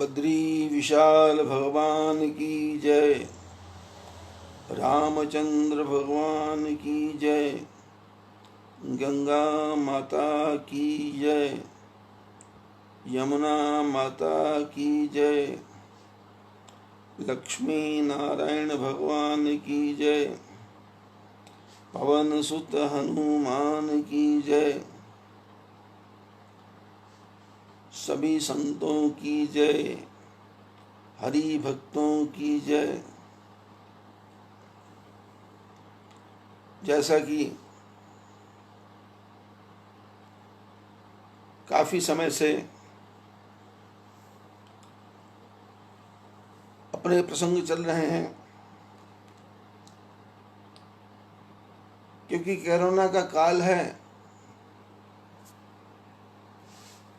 बद्री विशाल भगवान की जय। रामचंद्र भगवान की जय। गंगा माता की जय। यमुना माता की जय। लक्ष्मी नारायण भगवान की जय। पवन सुत हनुमान की जय। सभी संतों की जय। हरि भक्तों की जय। जैसा कि काफी समय से अपने प्रसंग चल रहे हैं, क्योंकि कोरोना का काल है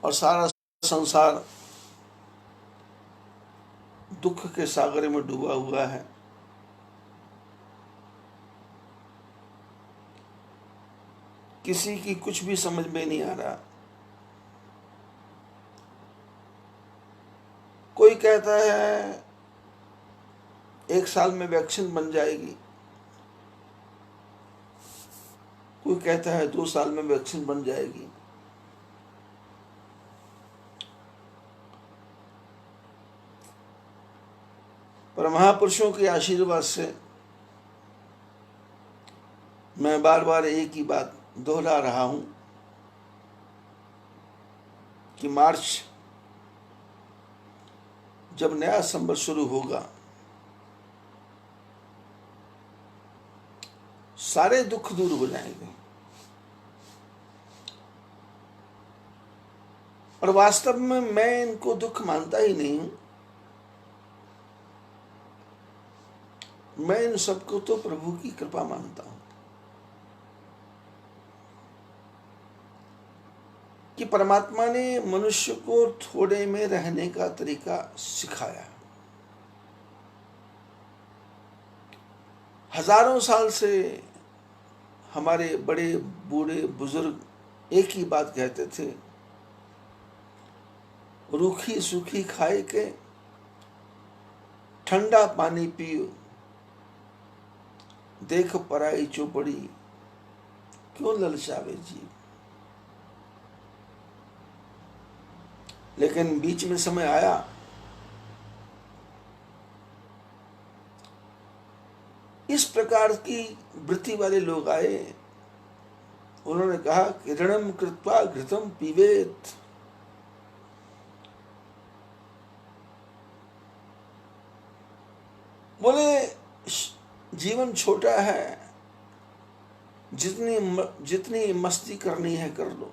और सारा संसार दुख के सागर में डूबा हुआ है। किसी की कुछ भी समझ में नहीं आ रहा। कोई कहता है 1 साल में वैक्सीन बन जाएगी, कोई कहता है 2 साल में वैक्सीन बन जाएगी। पर महापुरुषों के आशीर्वाद से मैं बार बार एक ही बात दोहरा रहा हूं कि मार्च जब नया संवत शुरू होगा, सारे दुख दूर हो जाएंगे। और वास्तव में मैं इनको दुख मानता ही नहीं हूं। मैं इन सबको तो प्रभु की कृपा मानता हूं कि परमात्मा ने मनुष्य को थोड़े में रहने का तरीका सिखाया। हजारों साल से हमारे बड़े बूढ़े बुजुर्ग एक ही बात कहते थे, रूखी सूखी खाए के ठंडा पानी पियो, देख पराई चौपड़ी क्यों ललचावे जीव। लेकिन बीच में समय आया इस प्रकार की वृत्ति वाले लोग आए। उन्होंने कहा कि ऋणम कृत्वा घृतम पीवेत। बोले जीवन छोटा है, जितनी मस्ती करनी है कर लो,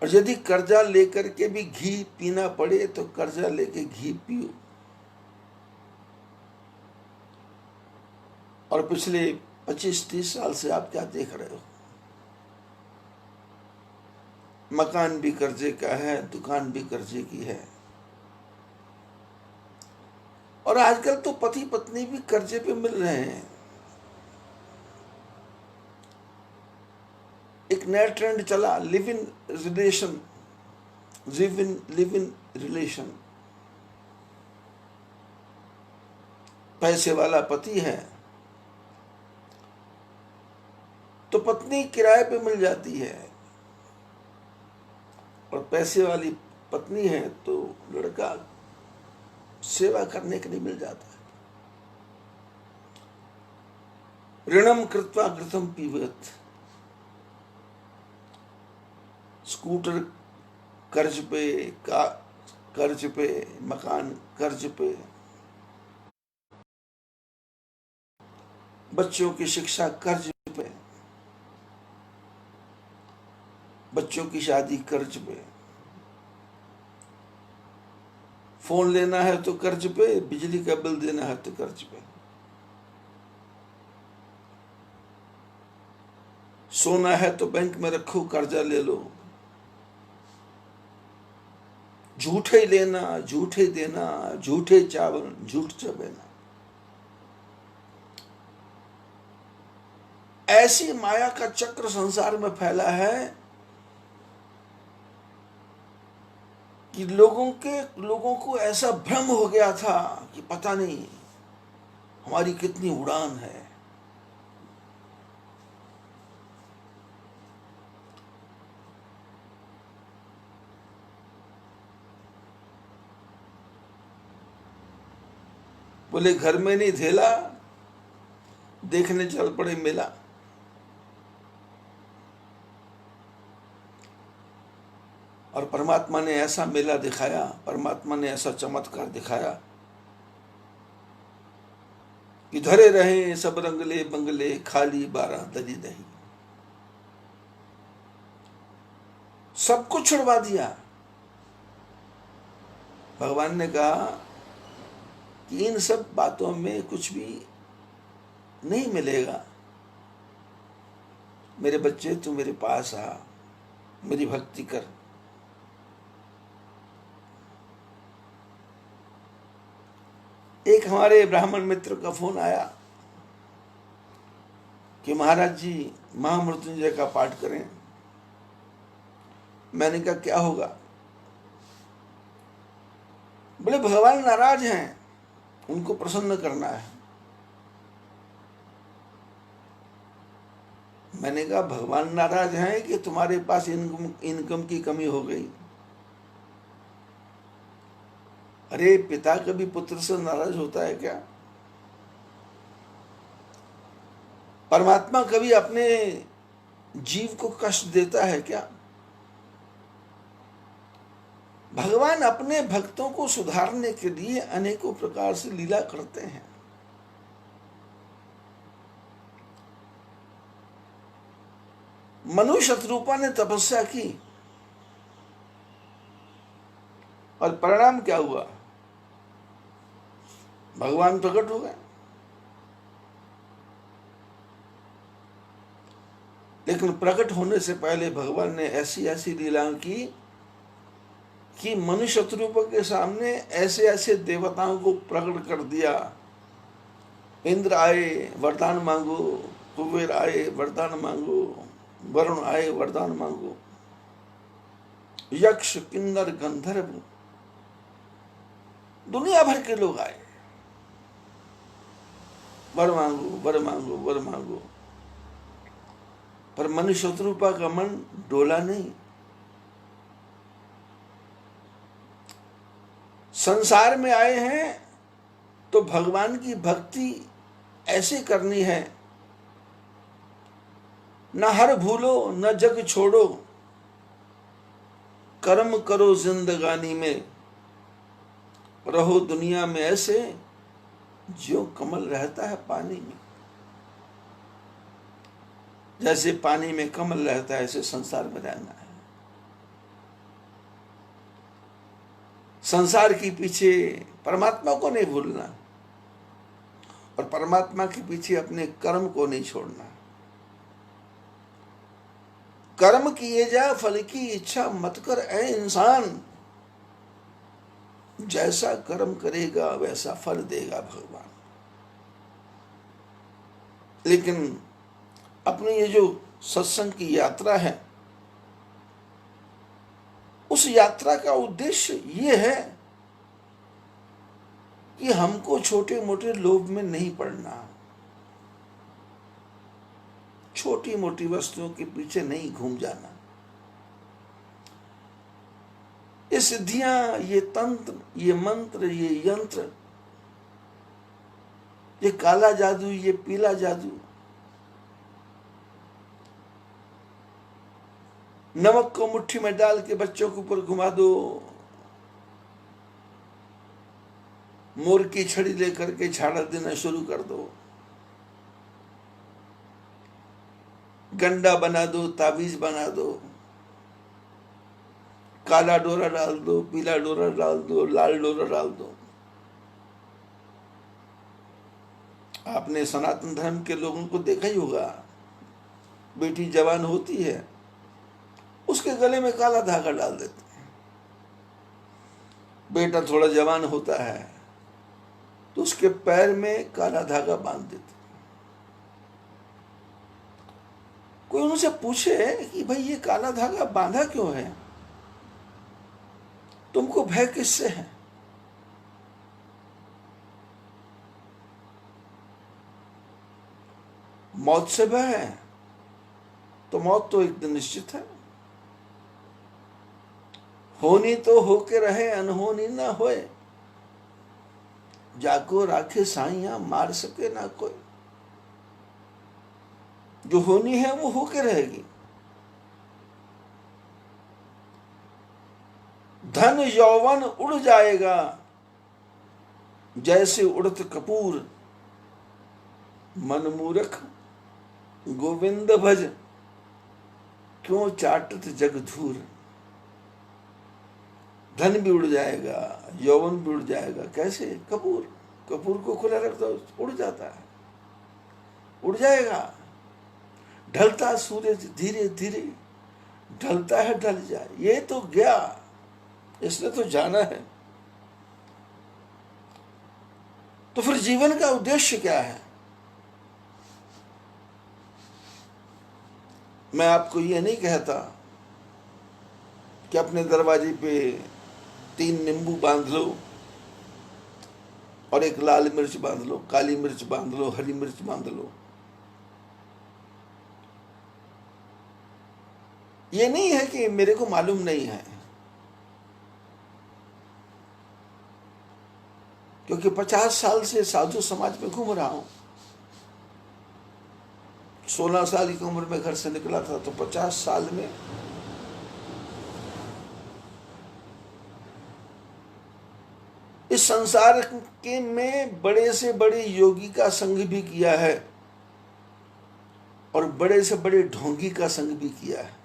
और यदि कर्जा लेकर के भी घी पीना पड़े तो कर्जा लेके घी पियो। और पिछले 25-30 साल से आप क्या देख रहे हो? मकान भी कर्जे का है, दुकान भी कर्जे की है, और आजकल तो पति पत्नी भी कर्जे पे मिल रहे हैं। एक नया ट्रेंड चला, लिव इन रिलेशन। पैसे वाला पति है तो पत्नी किराए पे मिल जाती है, और पैसे वाली पत्नी है तो लड़का सेवा करने के लिए मिल जाता है। ऋणम कृत्वा घृतम पीबत। स्कूटर कर्ज पे, कर्ज पे, मकान कर्ज पे, बच्चों की शिक्षा कर्ज पे, बच्चों की शादी कर्ज पे, फोन लेना है तो कर्ज पे, बिजली का बिल देना है तो कर्ज पे, सोना है तो बैंक में रखो, कर्जा ले लो, झूठे लेना, झूठे देना, झूठे चावल, झूठ चबेना। ऐसी माया का चक्र संसार में फैला है कि लोगों को ऐसा भ्रम हो गया था कि पता नहीं हमारी कितनी उड़ान है। बोले घर में नहीं धेला, देखने चल पड़े मेला। और परमात्मा ने ऐसा मेला दिखाया, परमात्मा ने ऐसा चमत्कार दिखाया कि धरे रहे सब रंगले बंगले, खाली 12 दरी दही। सबको छुड़वा दिया। भगवान ने कहा कि इन सब बातों में कुछ भी नहीं मिलेगा। मेरे बच्चे, तू मेरे पास आ, मेरी भक्ति कर। एक हमारे ब्राह्मण मित्र का फोन आया कि महाराज जी महामृत्युंजय का पाठ करें। मैंने कहा क्या होगा? बोले भगवान नाराज हैं, उनको प्रसन्न करना है। मैंने कहा भगवान नाराज हैं कि तुम्हारे पास इनकम की कमी हो गई? अरे पिता कभी पुत्र से नाराज होता है क्या? परमात्मा कभी अपने जीव को कष्ट देता है क्या? भगवान अपने भक्तों को सुधारने के लिए अनेकों प्रकार से लीला करते हैं। मनु शत्रुपा ने तपस्या की और परिणाम क्या हुआ? भगवान प्रकट हो गए। लेकिन प्रकट होने से पहले भगवान ने ऐसी ऐसी लीलाएं की कि मनु शत्रुपा के सामने ऐसे ऐसे देवताओं को प्रकट कर दिया। इंद्र आए वरदान मांगो, कुबेर आए वरदान मांगो, वरुण आए वरदान मांगो, यक्ष किन्नर गंधर्व दुनिया भर के लोग आए, वर मांगो वर मांगो वर मांगो। पर मनु शत्रुपा का मन डोला नहीं। संसार में आए हैं तो भगवान की भक्ति ऐसे करनी है, न हर भूलो न जग छोड़ो, कर्म करो जिंदगानी में, रहो दुनिया में ऐसे जो कमल रहता है पानी में। जैसे पानी में कमल रहता है ऐसे संसार में रहना है। संसार के पीछे परमात्मा को नहीं भूलना और परमात्मा के पीछे अपने कर्म को नहीं छोड़ना। कर्म किए जा फल की इच्छा मत कर ऐ इंसान, जैसा कर्म करेगा वैसा फल देगा भगवान। लेकिन अपनी ये जो सत्संग की यात्रा है, उस यात्रा का उद्देश्य ये है कि हमको छोटे मोटे लोभ में नहीं पड़ना, छोटी मोटी वस्तुओं के पीछे नहीं घूम जाना। ये सिद्धियां, ये तंत्र, ये मंत्र, ये यंत्र, ये काला जादू, ये पीला जादू, नमक को मुट्ठी में डाल के बच्चों के ऊपर घुमा दो, मोर की छड़ी लेकर के झाड़ा देना शुरू कर दो, गंडा बना दो, ताबीज बना दो, काला डोरा डाल दो, पीला डोरा डाल दो, लाल डोरा डाल दो। आपने सनातन धर्म के लोगों को देखा ही होगा, बेटी जवान होती है उसके गले में काला धागा डाल देते हैं। बेटा थोड़ा जवान होता है तो उसके पैर में काला धागा बांध देते। कोई उनसे पूछे कि भाई ये काला धागा बांधा क्यों है? तुमको भय किससे है? मौत से भय है तो मौत तो एक दिन निश्चित है। होनी तो होके रहे, अनहोनी ना होए। जाको राखे साइया, मार सके ना कोई। जो होनी है वो होके रहेगी। धन यौवन उड़ जाएगा, जैसे उड़त कपूर। मन मूर्ख गोविंद भज, क्यों चाटत जग धूर। धन भी उड़ जाएगा, यौवन भी उड़ जाएगा। कैसे? कपूर, कपूर को खुला रख दो, उड़ जाता है, उड़ जाएगा। ढलता सूरज धीरे धीरे, ढलता है ढल जाए। ये तो गया, इसने तो जाना है। तो फिर जीवन का उद्देश्य क्या है? मैं आपको ये नहीं कहता कि अपने दरवाजे पे 3 नींबू बांध लो और एक लाल मिर्च बांध लो, काली मिर्च बांध लो, हरी मिर्च बांध लो। ये नहीं है कि मेरे को मालूम नहीं है, क्योंकि 50 साल से साधु समाज में घूम रहा हूं। 16 साल की उम्र में घर से निकला था, तो 50 साल में इस संसार के में बड़े से बड़े योगी का संग भी किया है और बड़े से बड़े ढोंगी का संग भी किया है।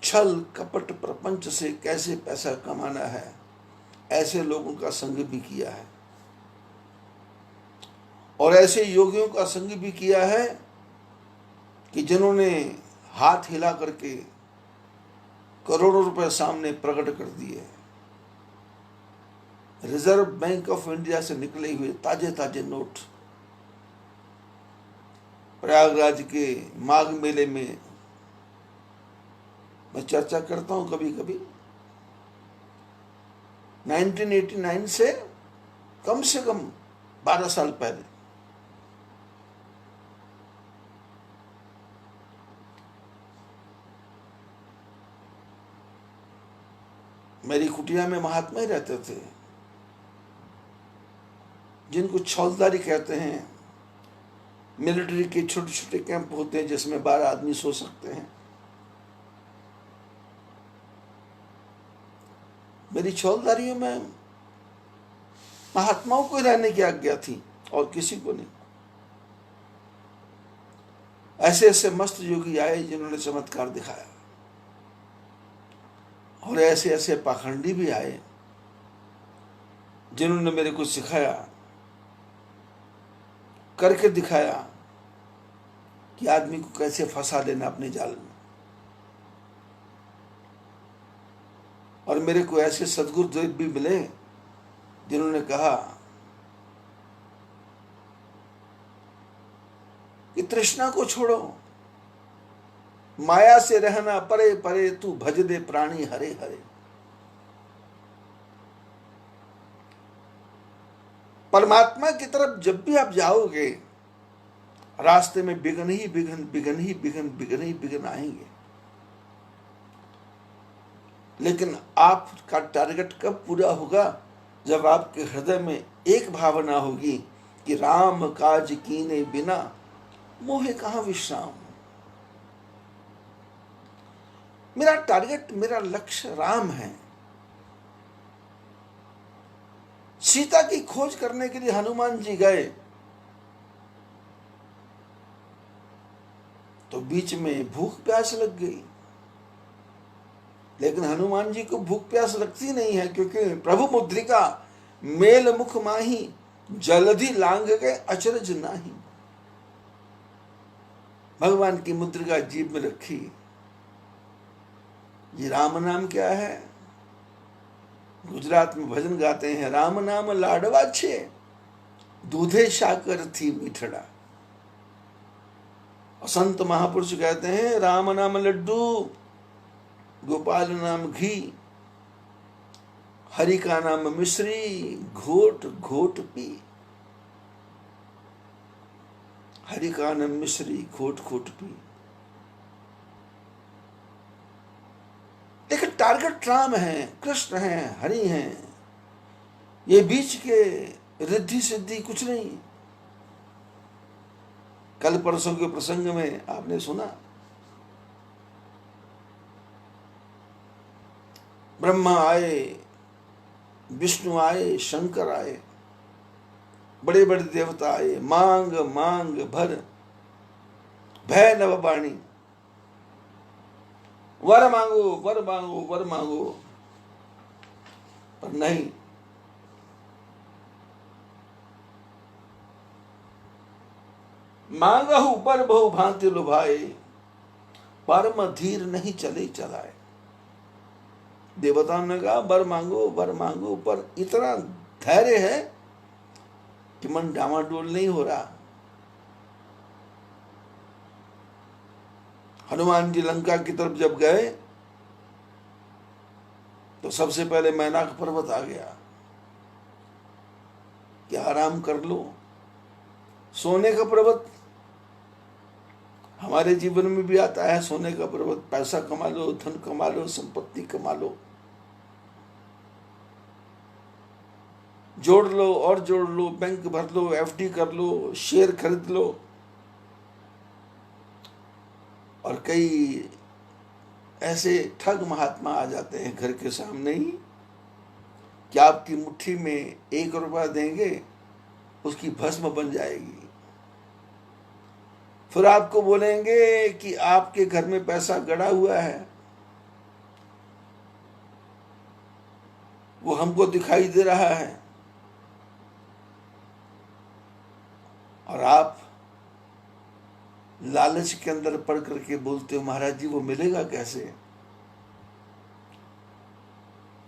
छल कपट प्रपंच से कैसे पैसा कमाना है, ऐसे लोगों का संग भी किया है। और ऐसे योगियों का संग भी किया है कि जिन्होंने हाथ हिला करके करोड़ों रुपए सामने प्रकट कर दिए। रिजर्व बैंक ऑफ इंडिया से निकले हुए ताजे ताजे नोट प्रयागराज के माघ मेले में मैं चर्चा करता हूं कभी कभी। 1989 से कम 12 साल पहले मेरी कुटिया में महात्मा ही रहते थे, जिनको छौलदारी कहते हैं। मिलिट्री के छोटे छोटे कैंप होते हैं जिसमें 12 आदमी सो सकते हैं। मेरी छौलदारियों में महात्माओं को रहने की आज्ञा थी और किसी को नहीं। ऐसे ऐसे मस्त योगी आए जिन्होंने चमत्कार दिखाया, और ऐसे ऐसे पाखंडी भी आए जिन्होंने मेरे को सिखाया, करके दिखाया कि आदमी को कैसे फंसा देना अपने जाल में। और मेरे को ऐसे सदगुरुदेव भी मिले जिन्होंने कहा कि तृष्णा को छोड़ो, माया से रहना परे परे, तू भज दे प्राणी हरे हरे। परमात्मा की तरफ जब भी आप जाओगे, रास्ते में विघ्न ही विघ्न, विघ्न ही विघ्न, विघ्न ही विघ्न आएंगे। लेकिन आपका टारगेट कब पूरा होगा? जब आपके हृदय में एक भावना होगी कि राम काज कीने बिना मोहे कहां विश्राम। मेरा टारगेट, मेरा लक्ष्य राम है। सीता की खोज करने के लिए हनुमान जी गए, तो बीच में भूख प्यास लग गई। लेकिन हनुमान जी को भूख प्यास लगती नहीं है, क्योंकि प्रभु मुद्रिका मेल मुख माही, जलधि लांग गए अचरज नाही। भगवान की मुद्रिका जीभ में रखी। ये राम नाम क्या है? गुजरात में भजन गाते हैं, राम नाम लाडवा छे, दूधे शाकर थी मीठड़ा। और संत महापुरुष कहते हैं, राम नाम लड्डू, गोपाल नाम घी, हरि का नाम मिश्री, घोट घोट पी। हरि का नाम मिश्री, घोट घोट पी। लेकिन टारगेट राम है, कृष्ण है, हरि हैं। ये बीच के रिद्धि सिद्धि कुछ नहीं। कल परसों के प्रसंग में आपने सुना, ब्रह्मा आए, विष्णु आए, शंकर आए, बड़े बड़े देवता आए, मांग मांग भर भय नव बाणी, वर मांगो वर मांगो वर मांगो, पर नहीं। मांगहु पर बहु भांति लुभाए, परम धीर नहीं चले चलाए। देवताओं ने कहा वर मांगो, पर इतना धैर्य है कि मन डामाडोल नहीं हो रहा। हनुमान जी लंका की तरफ जब गए तो सबसे पहले मैनाक पर्वत आ गया कि आराम कर लो। सोने का पर्वत हमारे जीवन में भी आता है, सोने का पर्वत। पैसा कमा लो, धन कमा लो, संपत्ति कमा लो, जोड़ लो और जोड़ लो, बैंक भर लो, एफडी कर लो, शेयर खरीद लो। और कई ऐसे ठग महात्मा आ जाते हैं घर के सामने ही कि आपकी मुट्ठी में 1 रुपया देंगे, उसकी भस्म बन जाएगी। फिर आपको बोलेंगे कि आपके घर में पैसा गड़ा हुआ है, वो हमको दिखाई दे रहा है, और आप लालच के अंदर पड़ करके बोलते हो महाराज जी वो मिलेगा कैसे।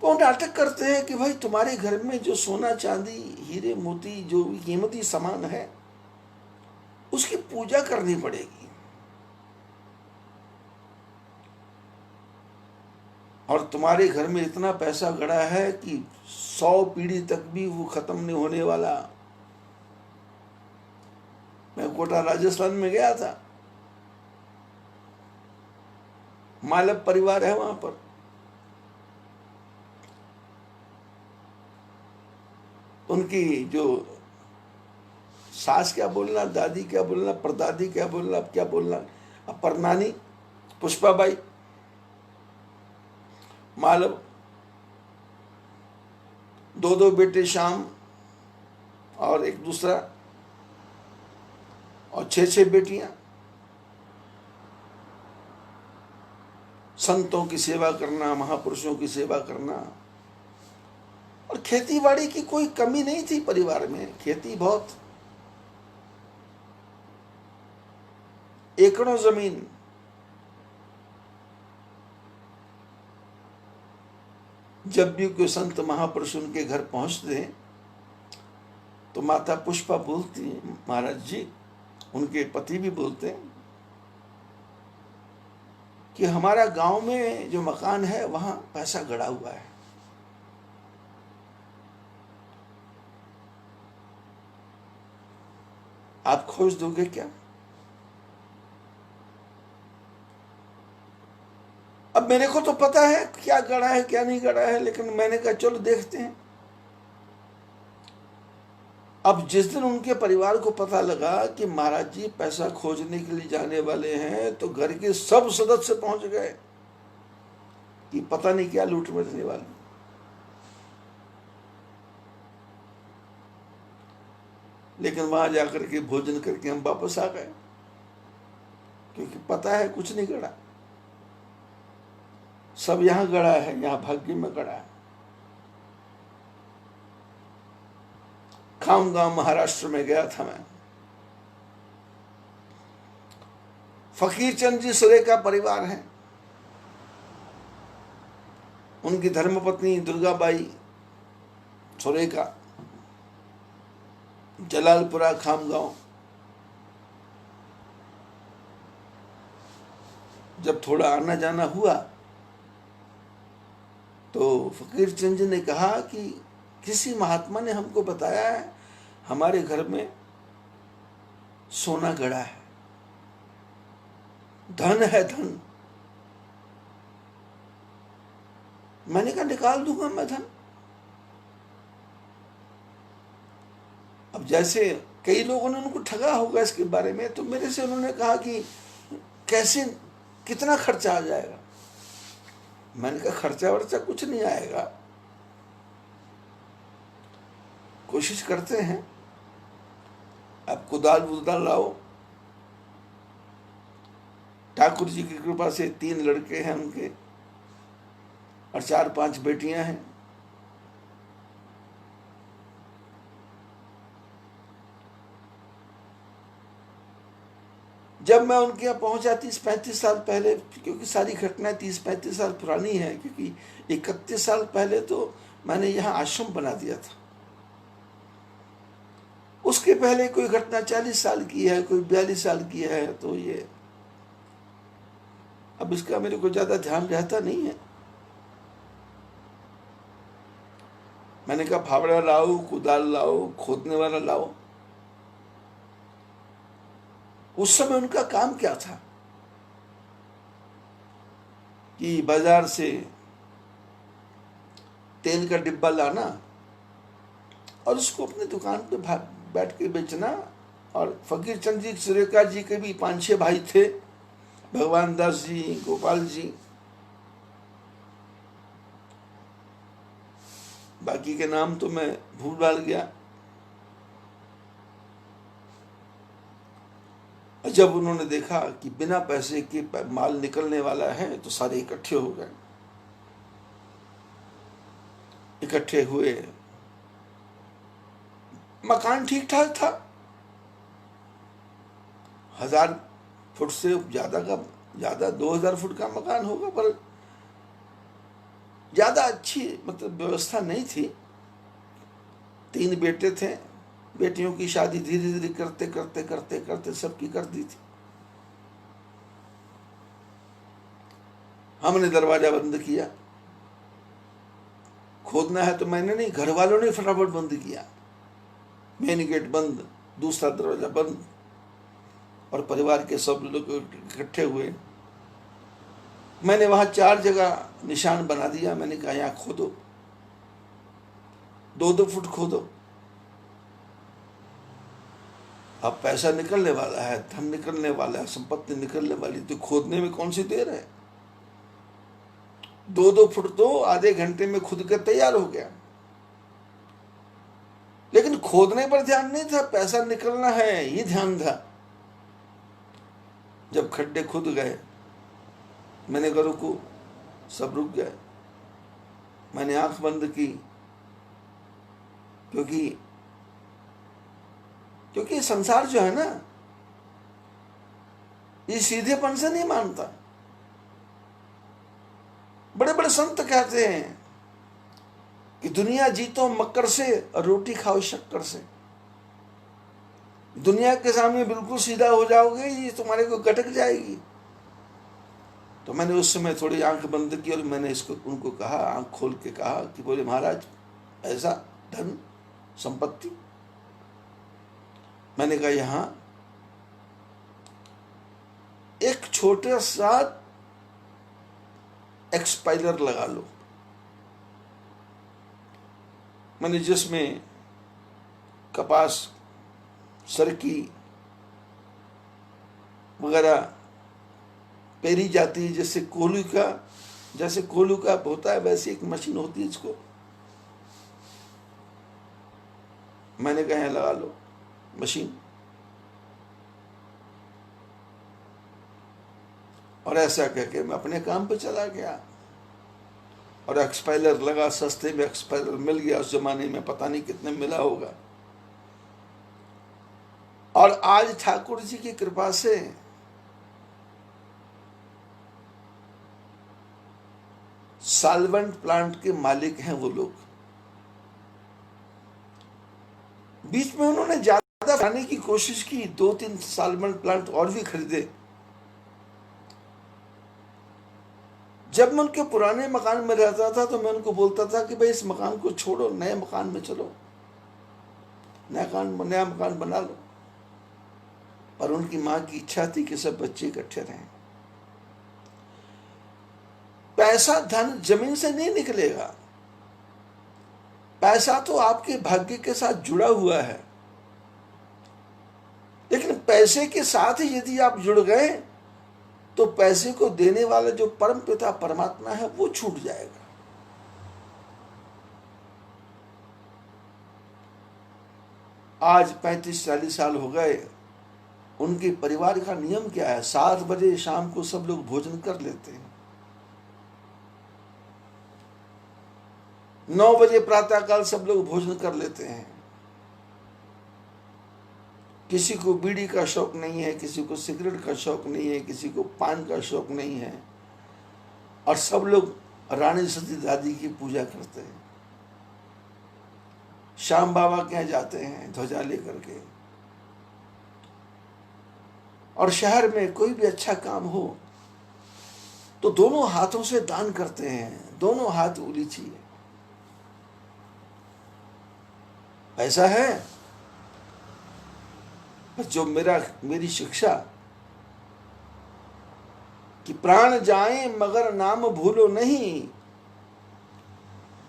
तो नाटक करते हैं कि भाई तुम्हारे घर में जो सोना चांदी हीरे मोती जो भी कीमती सामान है उसकी पूजा करनी पड़ेगी, और तुम्हारे घर में इतना पैसा गड़ा है कि 100 पीढ़ी तक भी वो खत्म नहीं होने वाला। मैं कोटा राजस्थान में गया था, मालव परिवार है वहां पर। उनकी जो सास क्या बोलना, दादी क्या बोलना, परदादी क्या बोलना, अब क्या बोलना, अब परनानी पुष्पाबाई मालव, 2 बेटे श्याम और एक दूसरा, और 6 बेटियां। संतों की सेवा करना, महापुरुषों की सेवा करना, और खेती बाड़ी की कोई कमी नहीं थी परिवार में। खेती बहुत, एकड़ों जमीन। जब भी कोई संत महापुरुष उनके घर पहुंचते तो माता पुष्पा बोलती महाराज जी, उनके पति भी बोलते हैं कि हमारा गांव में जो मकान है वहां पैसा गड़ा हुआ है, आप खोज दोगे क्या। अब मेरे को तो पता है क्या गड़ा है क्या नहीं गड़ा है, लेकिन मैंने कहा चलो देखते हैं। अब जिस दिन उनके परिवार को पता लगा कि महाराज जी पैसा खोजने के लिए जाने वाले हैं, तो घर के सब सदस्य पहुंच गए कि पता नहीं क्या लूट मचने वाली। लेकिन वहां जाकर के भोजन करके हम वापस आ गए, क्योंकि पता है कुछ नहीं गड़ा, सब यहां गड़ा है, यहां भाग्य में गड़ा है। खामगांव महाराष्ट्र में गया था मैं। फकीर चंद जी सुरेखा परिवार है, उनकी धर्मपत्नी दुर्गाबाई सुरेखा, जलालपुरा खामगांव। जब थोड़ा आना जाना हुआ फकीर चंद जी ने कहा कि किसी महात्मा ने हमको बताया है हमारे घर में सोना गड़ा है, धन है धन। मैंने कहा निकाल दूंगा मैं धन। अब जैसे कई लोगों ने उनको ठगा होगा इसके बारे में, तो मेरे से उन्होंने कहा कि कैसे, कितना खर्चा आ जाएगा। मैंने कहा खर्चा वर्चा कुछ नहीं आएगा, कोशिश करते हैं। आप कुदाल वुदाल लाओ। ठाकुर जी की कृपा से 3 लड़के हैं उनके और 4-5 बेटियां हैं। जब मैं उनके यहाँ पहुंचा 30-35 साल पहले, क्योंकि सारी घटनाएं 30-35 साल पुरानी है, क्योंकि 31 साल पहले तो मैंने यहाँ आश्रम बना दिया था। उसके पहले कोई घटना 40 साल की है, कोई 42 साल की है, तो ये अब इसका मेरे को ज्यादा ध्यान रहता नहीं है। मैंने कहा फावड़ा लाओ, कुदाल लाओ, खोदने वाला लाओ। उस समय उनका काम क्या था कि बाजार से तेल का डिब्बा लाना और उसको अपने दुकान पे बैठ के बेचना। और फकीर चंद जी, सुरेखा जी के भी 5-6 भाई थे, भगवान दास जी, गोपाल जी, बाकी के नाम तो मैं भूल भाल गया। जब उन्होंने देखा कि बिना पैसे के माल निकलने वाला है, तो सारे इकट्ठे हो गए। इकट्ठे हुए। मकान ठीक ठाक था, 1000 फुट से ज्यादा 2000 फुट का मकान होगा, पर ज्यादा अच्छी मतलब व्यवस्था नहीं थी। 3 बेटे थे, बेटियों की शादी धीरे धीरे करते करते करते करते सबकी कर दी थी। हमने दरवाजा बंद किया। खोदना है तो मैंने नहीं, घर वालों ने फटाफट बंद किया। मेन गेट बंद, दूसरा दरवाजा बंद, और परिवार के सब लोग इकट्ठे हुए। मैंने वहां 4 जगह निशान बना दिया। मैंने कहा यहां खोदो, 2-2 फुट खोदो। अब पैसा निकलने वाला है, धन निकलने वाला है, संपत्ति निकलने वाली, तो खोदने में कौन सी देर है। 2-2 फुट तो आधे घंटे में खुद के तैयार हो गया। लेकिन खोदने पर ध्यान नहीं था, पैसा निकलना है ये ध्यान था। जब खड्डे खुद गए, मैंने कहा रुको, सब रुक गए। मैंने आंख बंद की, क्योंकि संसार जो है ना, ये सीधेपन से नहीं मानता। बड़े बड़े संत कहते हैं कि दुनिया जीतो मक्कर से और रोटी खाओ शक्कर से। दुनिया के सामने बिल्कुल सीधा हो जाओगे, ये तुम्हारे को गटक जाएगी। तो मैंने उस समय थोड़ी आंख बंद की और मैंने उनको कहा, आंख खोल के कहा कि बोले महाराज, ऐसा धन संपत्ति। मैंने कहा यहां एक छोटा सा एक्सपाइलर लगा लो। मैंने जिसमें कपास, सरकी वगैरह पेरी जाती है, जैसे कोलू का होता है, वैसी एक मशीन होती है इसको। मैंने कहा यहाँ लगा लो मशीन। और ऐसा कह के मैं अपने काम पे चला गया और एक्सपाइलर लगा। सस्ते में एक्सपाइलर मिल गया। उस जमाने में पता नहीं कितने मिला होगा। और आज ठाकुर जी की कृपा से सॉल्वेंट प्लांट के मालिक हैं वो लोग। बीच में उन्होंने ज्यादा बनाने की कोशिश की, 2-3 सॉल्वेंट प्लांट और भी खरीदे। जब मैं उनके पुराने मकान में रहता था तो मैं उनको बोलता था कि भाई इस मकान को छोड़ो, नए मकान में चलो, नया मकान बना लो। पर उनकी मां की इच्छा थी कि सब बच्चे इकट्ठे रहें। पैसा धन जमीन से नहीं निकलेगा, पैसा तो आपके भाग्य के साथ जुड़ा हुआ है, लेकिन पैसे के साथ ही यदि आप जुड़ गए तो पैसे को देने वाला जो परम पिता परमात्मा है वो छूट जाएगा। आज 35-40 साल हो गए, उनके परिवार का नियम क्या है? 7 बजे शाम को सब लोग भोजन कर लेते हैं, 9 बजे प्रातःकाल सब लोग भोजन कर लेते हैं। किसी को बीड़ी का शौक नहीं है, किसी को सिगरेट का शौक नहीं है, किसी को पान का शौक नहीं है, और सब लोग रानी सती दादी की पूजा करते हैं। श्याम बाबा के यहाँ जाते हैं ध्वजा लेकर के, और शहर में कोई भी अच्छा काम हो तो दोनों हाथों से दान करते हैं, दोनों हाथ उलीचिए। पैसा है, जो मेरी शिक्षा कि प्राण जाए मगर नाम भूलो नहीं,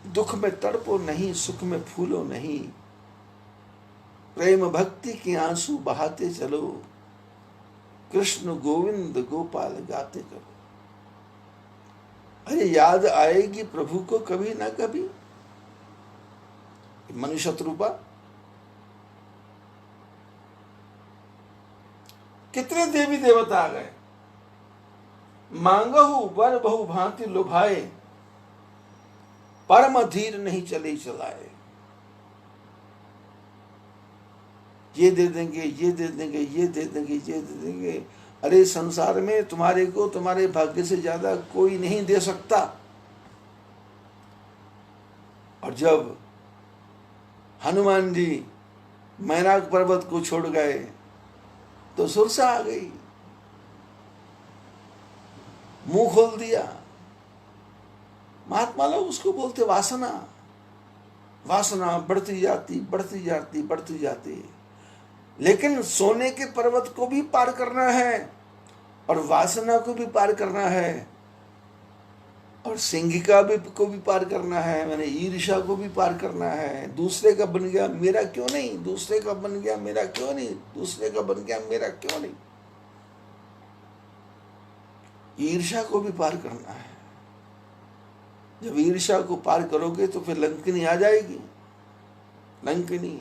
दुख में तड़पो नहीं, सुख में फूलो नहीं, प्रेम भक्ति के आंसू बहाते चलो, कृष्ण गोविंद गोपाल गाते करो। अरे याद आएगी प्रभु को कभी ना कभी। मनुष्य रूपा कितने देवी देवता आ गए, मांगहु वर बहु भांति लुभाए, परम धीर नहीं चले चलाए। ये दे देंगे, ये दे देंगे, ये दे देंगे, ये दे देंगे। अरे संसार में तुम्हारे को तुम्हारे भाग्य से ज्यादा कोई नहीं दे सकता। और जब हनुमान जी मैनाक पर्वत को छोड़ गए तो सुरसा आ गई, मुंह खोल दिया। महात्मा लोग उसको बोलते वासना। वासना बढ़ती जाती, बढ़ती जाती, बढ़ती जाती। लेकिन सोने के पर्वत को भी पार करना है, और वासना को भी पार करना है, और सिंगिका को भी पार करना है, मैंने ईर्ष्या को भी पार करना है। दूसरे का बन गया मेरा क्यों नहीं, दूसरे का बन गया मेरा क्यों नहीं, दूसरे का बन गया मेरा क्यों नहीं। ईर्ष्या को भी पार करना है। जब ईर्ष्या को पार करोगे तो फिर लंकिनी आ जाएगी। लंकिनी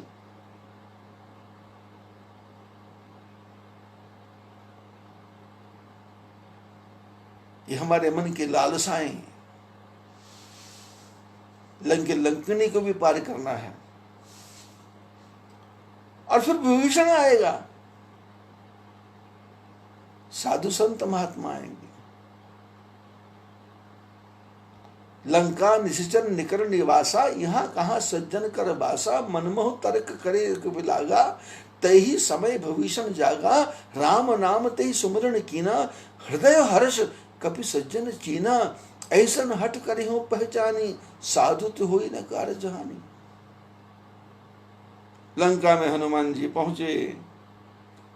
ये हमारे मन की लालसाएं, लंकिनी को भी पार करना है। और फिर विभीषण आएगा, साधु संत महात्मा आएंगे। लंका निश्चन निकर निवासा, यहाँ कहाँ सज्जन कर बासा, मनमोह तर्क करे विलागा, तही समय भविष्य जागा, राम नाम तही सुमरण कीना, हृदय हर्ष कपि सज्जन चीना, ऐसन हट करी हो पहचानी, साधु तो हुई न कार जहानी। लंका में हनुमान जी पहुंचे।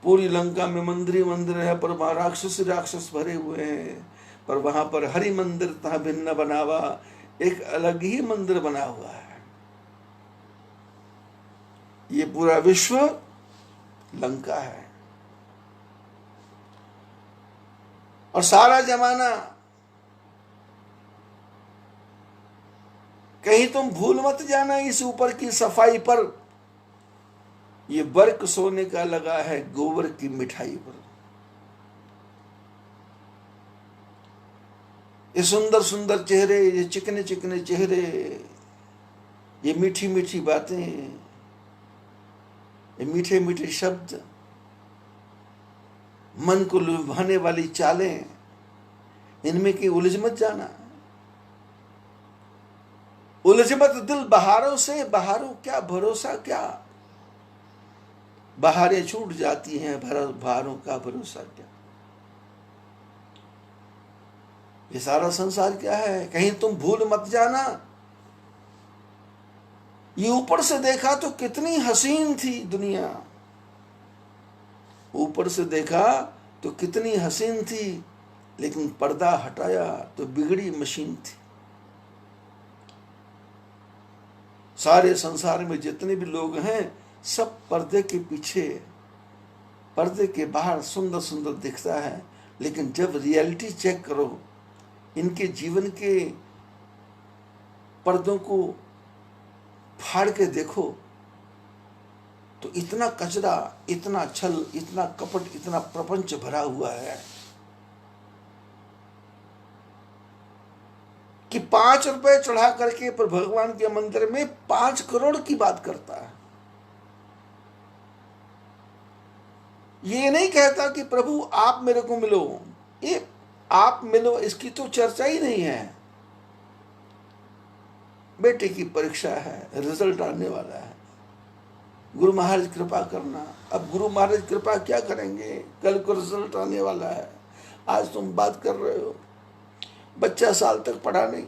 पूरी लंका में मंदिर ही मंदिर है, पर वहां राक्षस भरे हुए हैं। पर वहां पर हरि मंदिर तह भिन्न बनावा, एक अलग ही मंदिर बना हुआ है। ये पूरा विश्व लंका है, और सारा जमाना। कहीं तुम भूल मत जाना इस ऊपर की सफाई पर, ये वर्क सोने का लगा है गोबर की मिठाई पर। ये सुंदर सुंदर चेहरे, ये चिकने चिकने चेहरे, ये मीठी मीठी बातें, ये मीठे मीठे शब्द, मन को लुभाने वाली चालें, इनमें की उलझ मत जाना। उलझ मत दिल बहारों से, बहारों क्या भरोसा क्या, बहारें छूट जाती हैं, बहारों का भरोसा क्या। ये सारा संसार क्या है, कहीं तुम भूल मत जाना। ये ऊपर से देखा तो कितनी हसीन थी दुनिया, ऊपर से देखा तो कितनी हसीन थी, लेकिन पर्दा हटाया तो बिगड़ी मशीन थी। सारे संसार में जितने भी लोग हैं सब पर्दे के पीछे, पर्दे के बाहर सुंदर सुंदर दिखता है, लेकिन जब रियलिटी चेक करो, इनके जीवन के पर्दों को फाड़ के देखो तो इतना कचरा, इतना छल, इतना कपट, इतना प्रपंच भरा हुआ है कि 5 रुपए चढ़ा करके पर भगवान के मंदिर में 5 करोड़ की बात करता है। ये नहीं कहता कि प्रभु आप मेरे को मिलो, ये आप मिलो इसकी तो चर्चा ही नहीं है। बेटे की परीक्षा है, रिजल्ट आने वाला है, गुरु महाराज कृपा करना। अब गुरु महाराज कृपा क्या करेंगे, कल को रिजल्ट आने वाला है। आज तुम बात कर रहे हो, बच्चा साल तक पढ़ा नहीं,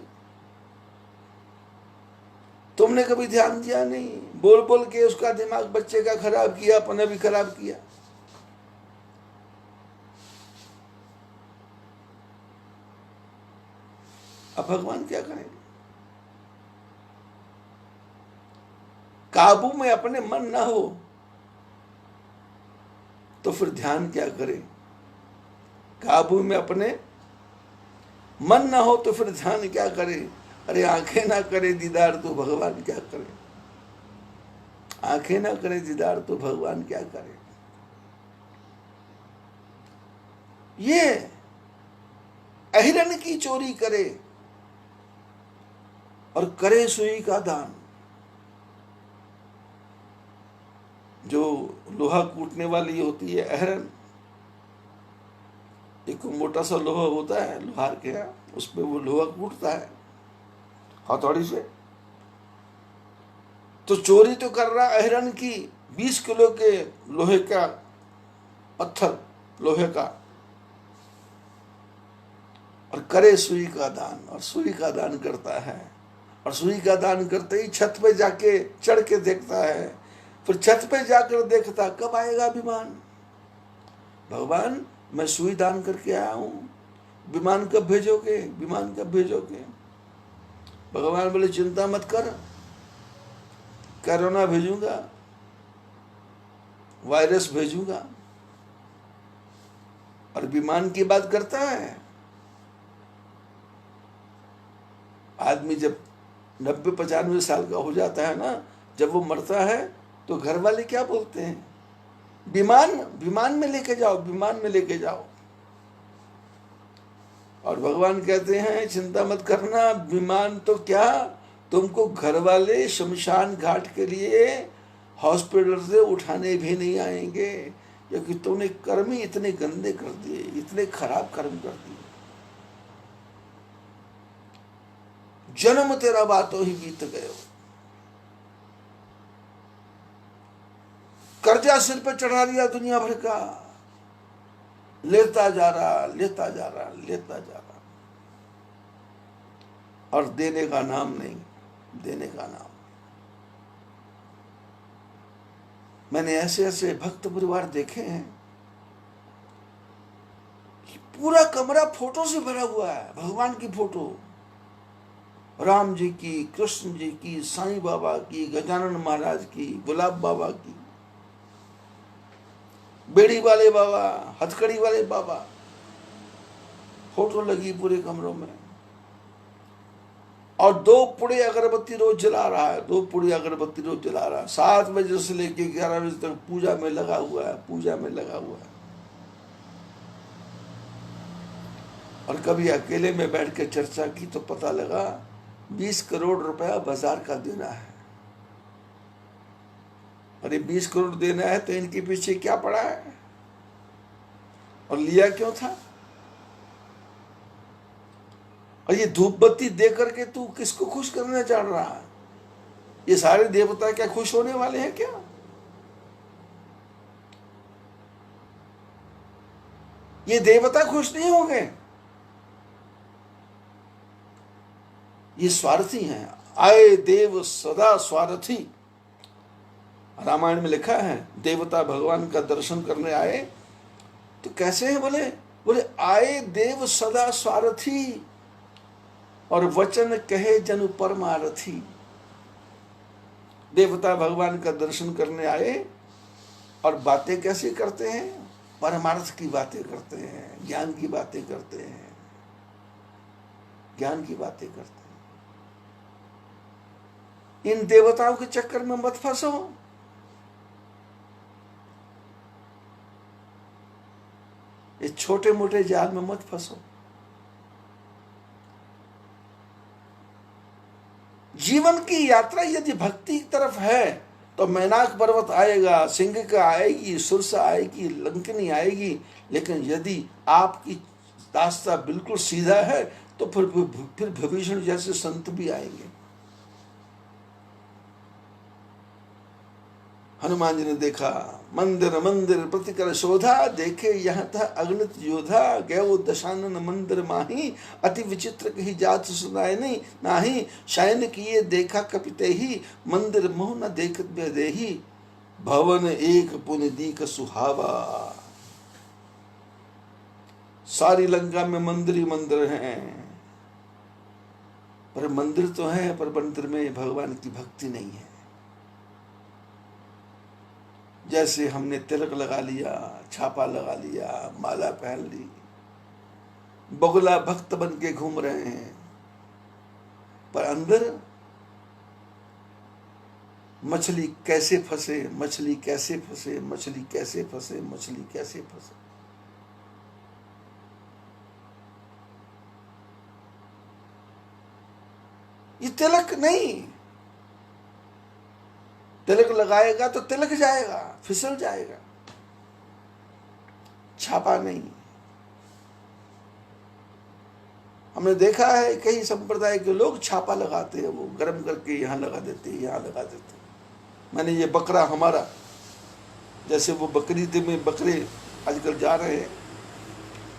तुमने कभी ध्यान दिया नहीं, बोल बोल के उसका दिमाग बच्चे का खराब किया, अपना भी खराब किया। अब भगवान क्या करेंगे? काबू में अपने मन ना हो तो फिर ध्यान क्या करे? काबू में अपने मन ना हो तो फिर ध्यान क्या करे? अरे आंखें ना करे दीदार तो भगवान क्या करे? आंखें ना करे दीदार तो भगवान क्या करे? ये अहिरन की चोरी करे और करे सुई का दान। जो लोहा कूटने वाली होती है अहिरन, एक मोटा सा लोहा होता है लोहार के यहाँ, उसमें वो लोहा कूटता है हथौड़ी से। तो चोरी तो कर रहा अहिरन की 20 किलो के लोहे का पत्थर, लोहे का, और करे सुई का दान, और सुई का दान करता है। और सुई का दान करते ही छत पे जाके चढ़ के देखता है, फिर छत पे जाकर देखता कब आएगा विमान। भगवान मैं सुई दान करके आया हूं, विमान कब भेजोगे, विमान कब भेजोगे? भगवान बोले चिंता मत कर, कोरोना भेजूंगा, वायरस भेजूंगा। और विमान की बात करता है। आदमी जब 90-95 साल का हो जाता है ना, जब वो मरता है तो घर वाले क्या बोलते हैं? विमान में लेके जाओ, विमान में लेके जाओ। और भगवान कहते हैं चिंता मत करना, विमान तो क्या, तुमको घर वाले शमशान घाट के लिए हॉस्पिटल से उठाने भी नहीं आएंगे, क्योंकि तुमने कर्म ही इतने गंदे कर दिए, इतने खराब कर्म कर दिए। जन्म तेरा बातों ही बीत गयो, कर्जा सिर पे चढ़ा दिया दुनिया भर का, लेता जा रहा, लेता जा रहा, लेता जा रहा, और देने का नाम नहीं, देने का नाम। मैंने ऐसे ऐसे भक्त परिवार देखे हैं कि पूरा कमरा फोटो से भरा हुआ है, भगवान की फोटो, राम जी की, कृष्ण जी की, साईं बाबा की, गजानन महाराज की, गुलाब बाबा की, बेड़ी वाले बाबा, हथकड़ी वाले बाबा, फोटो लगी पूरे कमरों में। और 2 पुड़े अगरबत्ती रोज जला रहा है, 2 पुड़े अगरबत्ती रोज जला रहा है। 7 बजे से लेके 11 बजे तक पूजा में लगा हुआ है, पूजा में लगा हुआ है। और कभी अकेले में बैठ के चर्चा की तो पता लगा 20 करोड़ रुपया बाजार का देना है। अरे 20 करोड़ देना है तो इनके पीछे क्या पड़ा है, और लिया क्यों था? और ये धूप बत्ती दे करके तू किसको खुश करना चाह रहा है? ये सारे देवता क्या खुश होने वाले हैं क्या? ये देवता खुश नहीं होंगे। ये स्वार्थी हैं। आए देव सदा स्वार्थी, रामायण में लिखा है देवता भगवान का दर्शन करने आए तो कैसे हैं, बोले बोले आए देव सदा स्वार्थी और वचन कहे जनु परमारथी। देवता भगवान का दर्शन करने आए और बातें कैसे करते हैं, परमार्थ की बातें करते हैं, ज्ञान की बातें करते हैं, ज्ञान की बातें करते हैं। इन देवताओं के चक्कर में मत फंसो। ये छोटे मोटे जाल में मत फंसो। जीवन की यात्रा यदि भक्ति की तरफ है तो मैनाक पर्वत आएगा, सिंह का आएगी, सुरसा आएगी, लंकनी आएगी, लेकिन यदि आपकी रास्ता बिल्कुल सीधा है तो फिर विभीषण जैसे संत भी आएंगे। हनुमान जी ने देखा मंदिर मंदिर प्रतिकर शोधा, देखे यहाँ था अगणित योधा, गयो दशानन मंदिर माही, अति विचित्र कही जात सुनाए नहीं नाही, शयन किए देखा कपिते ही, मंदिर मोह न देखत बेदेही, भवन एक पुन दीक सुहावा। सारी लंका में मंदिर ही मंदिर हैं, पर मंदिर तो है, पर मंदिर में भगवान की भक्ति नहीं है। जैसे हमने तिलक लगा लिया, छापा लगा लिया, माला पहन ली, बगुला भक्त बन के घूम रहे हैं, पर अंदर मछली कैसे फंसे, मछली कैसे फंसे, मछली कैसे फंसे, मछली कैसे फंसे। ये तिलक नहीं, तिलक लगाएगा तो तिलक जाएगा, फिसल जाएगा, छापा नहीं। हमने देखा है कई संप्रदाय के लोग छापा लगाते हैं, वो गर्म करके यहाँ लगा देते हैं, यहाँ लगा देते हैं। मैंने ये बकरा हमारा, जैसे वो बकरीद में बकरे आजकल जा रहे हैं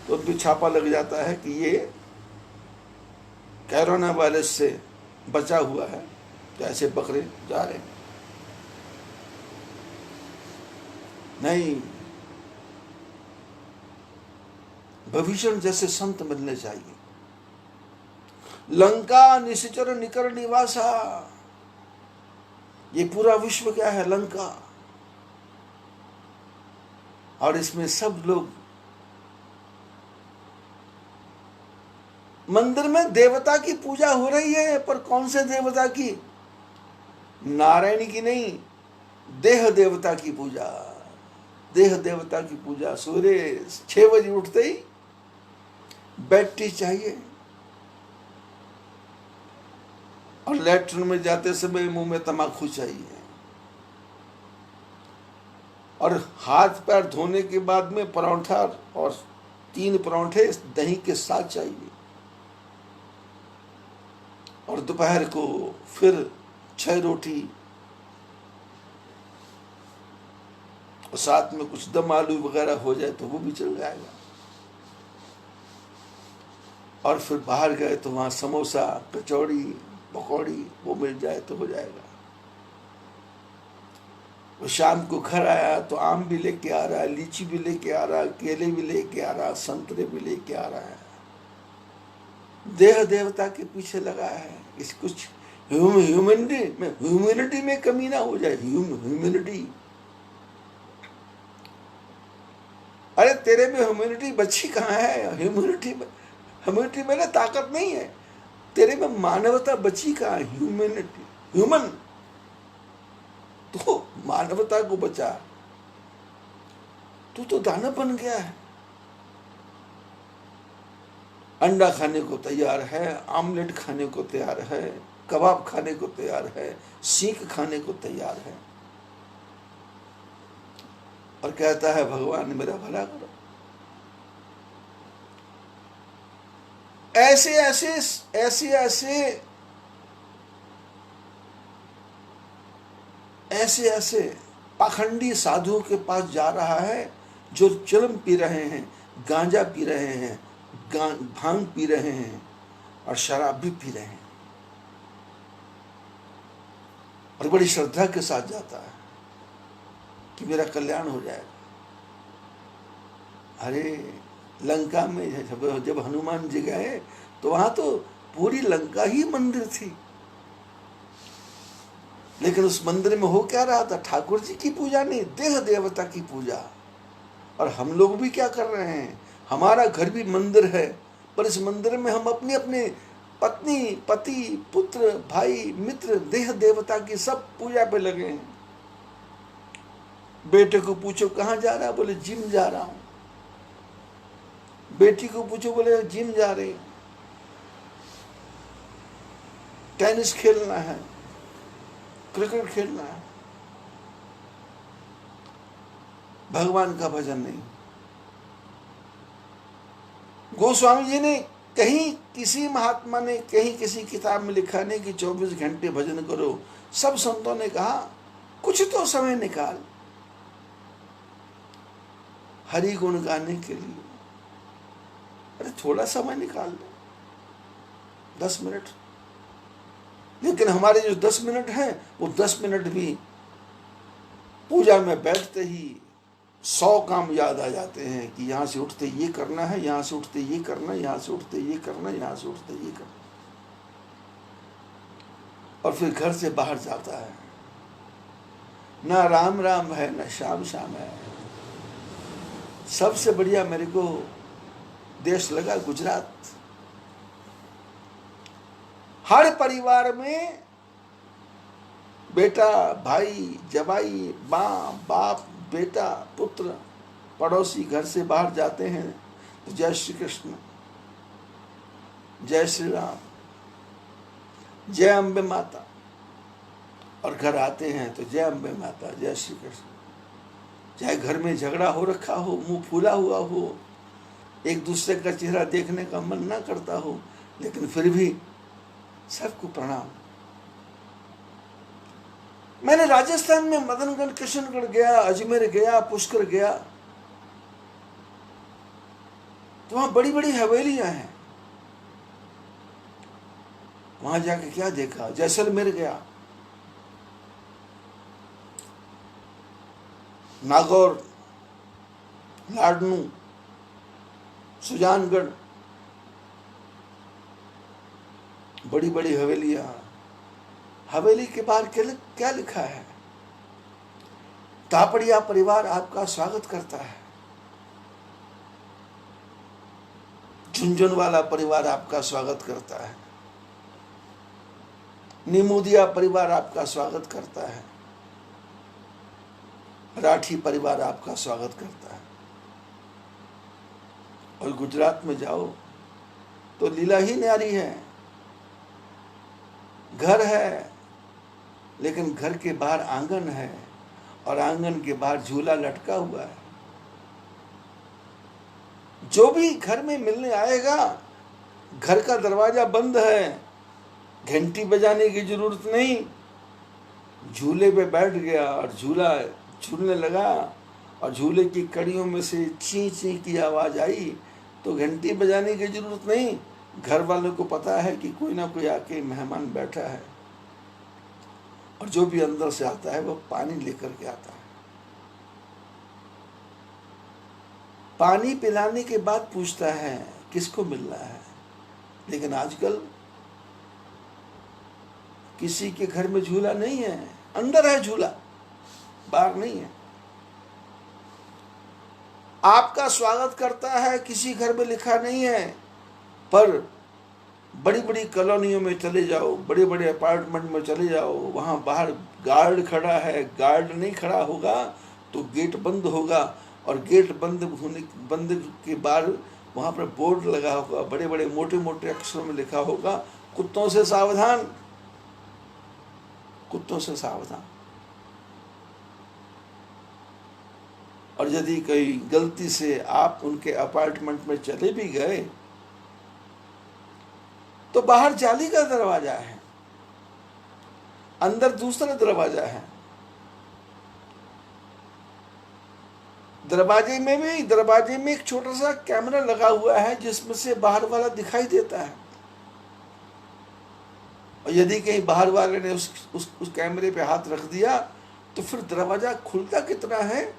तो उन पर छापा लग जाता है कि ये कोरोना वायरस से बचा हुआ है, तो ऐसे बकरे जा रहे हैं। नहीं, विभीषण जैसे संत मिलने चाहिए। लंका निश्चर निकर निवासा, ये पूरा विश्व क्या है, लंका, और इसमें सब लोग मंदिर में देवता की पूजा हो रही है, पर कौन से देवता की, नारायण की नहीं, देह देवता की पूजा, देह देवता की पूजा। सूर्य 6 बजे उठते ही बैटरी चाहिए, और लैट्रिन में जाते समय मुंह में तम्बाकू चाहिए, और हाथ पैर धोने के बाद में पराठा और 3 पराठे दही के साथ चाहिए, और दोपहर को फिर 6 रोटी और साथ में कुछ दम आलू वगैरह हो जाए तो वो भी चल जाएगा। और फिर बाहर गए तो वहाँ समोसा, कचौड़ी, पकौड़ी वो मिल जाए तो हो जाएगा। वो शाम को घर आया तो आम भी लेके आ रहा है, लीची भी लेके आ रहा है, केले भी लेके आ रहा है, संतरे भी लेके आ रहा है। देह देवता के पीछे लगा है। इस कुछ ह्यूमैनिटी में कमी ना हो जाए। ह्यूमैनिटी, अरे तेरे में ह्यूमैनिटी बची कहाँ है? ह्यूमैनिटी में ना ताकत नहीं है, तेरे में मानवता बची कहाँ? ह्यूमैनिटी, ह्यूमन, तो मानवता को बचा। तू तो दानव बन गया है। अंडा खाने को तैयार है, आमलेट खाने को तैयार है, कबाब खाने को तैयार है, सीख खाने को तैयार है, और कहता है भगवान मेरा भला करो। ऐसे पाखंडी साधुओं के पास जा रहा है जो चिलम पी रहे हैं, गांजा पी रहे हैं, भांग पी रहे हैं और शराब भी पी रहे हैं। और बड़ी श्रद्धा के साथ जाता है कि मेरा कल्याण हो जाएगा। अरे लंका में जब हनुमान जी गए तो वहां तो पूरी लंका ही मंदिर थी, लेकिन उस मंदिर में हो क्या रहा था? ठाकुर जी की पूजा नहीं, देह देवता की पूजा। और हम लोग भी क्या कर रहे हैं? हमारा घर भी मंदिर है, पर इस मंदिर में हम अपनी अपनी पत्नी, पति, पुत्र, भाई, मित्र, देह देवता की सब पूजा पे लगे हैं। बेटे को पूछो कहाँ जा रहा है, बोले जिम जा रहा हूं। बेटी को पूछो, बोले जिम जा रही हूं, टेनिस खेलना है, क्रिकेट खेलना है। भगवान का भजन नहीं। गोस्वामी जी ने कहीं किसी महात्मा ने कहीं किसी किताब में लिखा नहीं कि 24 घंटे भजन करो। सब संतों ने कहा कुछ तो समय निकाल हरि गुण गाने के लिए। अरे थोड़ा समय निकाल लो, 10 मिनट। लेकिन हमारे जो 10 मिनट हैं वो 10 मिनट भी पूजा में बैठते ही 100 काम याद आ जाते हैं कि यहां से उठते ये करना है, यहां से उठते ये करना, यहां से उठते ये करना, यहां से उठते ये करना। और फिर घर से बाहर जाता है, ना राम राम है ना श्याम श्याम है। सबसे बढ़िया मेरे को देश लगा गुजरात। हर परिवार में बेटा, भाई, जवाई, माँ, बाप, बेटा, पुत्र, पड़ोसी घर से बाहर जाते हैं तो जय श्री कृष्ण, जय श्री राम, जय अम्बे माता। और घर आते हैं तो जय अम्बे माता, जय श्री कृष्ण। चाहे घर में झगड़ा हो रखा हो, मुंह फूला हुआ हो, एक दूसरे का चेहरा देखने का मन ना करता हो, लेकिन फिर भी सबको प्रणाम। मैंने राजस्थान में मदनगढ़, किशनगढ़ गया, अजमेर गया, पुष्कर गया, तो वहां बड़ी बड़ी हवेलियां हैं। वहां जाके क्या देखा? जैसलमेर गया, नागौर, लाडनू, सुजानगढ़, बड़ी बड़ी हवेलियां। हवेली के बाहर क्या लिखा है? तापड़िया परिवार आपका स्वागत करता है, झुंझुनवाला परिवार आपका स्वागत करता है, निमोदिया परिवार आपका स्वागत करता है, राठी परिवार आपका स्वागत करता है। और गुजरात में जाओ तो लीला ही न्यारी है। घर है, लेकिन घर के बाहर आंगन है, और आंगन के बाहर झूला लटका हुआ है। जो भी घर में मिलने आएगा, घर का दरवाजा बंद है, घंटी बजाने की जरूरत नहीं। झूले पे बैठ गया और झूला झूलने लगा, और झूले की कड़ियों में से ची ची की आवाज आई तो घंटी बजाने की जरूरत नहीं। घर वालों को पता है कि कोई ना कोई आके मेहमान बैठा है, और जो भी अंदर से आता है वो पानी लेकर के आता है। पानी पिलाने के बाद पूछता है किसको मिल रहा है। लेकिन आजकल किसी के घर में झूला नहीं है, अंदर है झूला, बाहर नहीं है। आपका स्वागत करता है, किसी घर में लिखा नहीं है, पर बड़ी बड़ी कॉलोनियों में चले जाओ, बड़े बड़े अपार्टमेंट में चले जाओ, वहां बाहर गार्ड खड़ा है। गार्ड नहीं खड़ा होगा तो गेट बंद होगा, और गेट बंद के बाद वहां पर बोर्ड लगा होगा, बड़े बड़े मोटे मोटे अक्षरों में लिखा होगा, कुत्तों से सावधान, कुत्तों से सावधान। और यदि कोई गलती से आप उनके अपार्टमेंट में चले भी गए तो बाहर जाली का दरवाजा है, अंदर दूसरा दरवाजा है। दरवाजे में एक छोटा सा कैमरा लगा हुआ है, जिसमें से बाहर वाला दिखाई देता है। और यदि कहीं बाहर वाले ने उस कैमरे पे हाथ रख दिया तो फिर दरवाजा खुलता कितना है,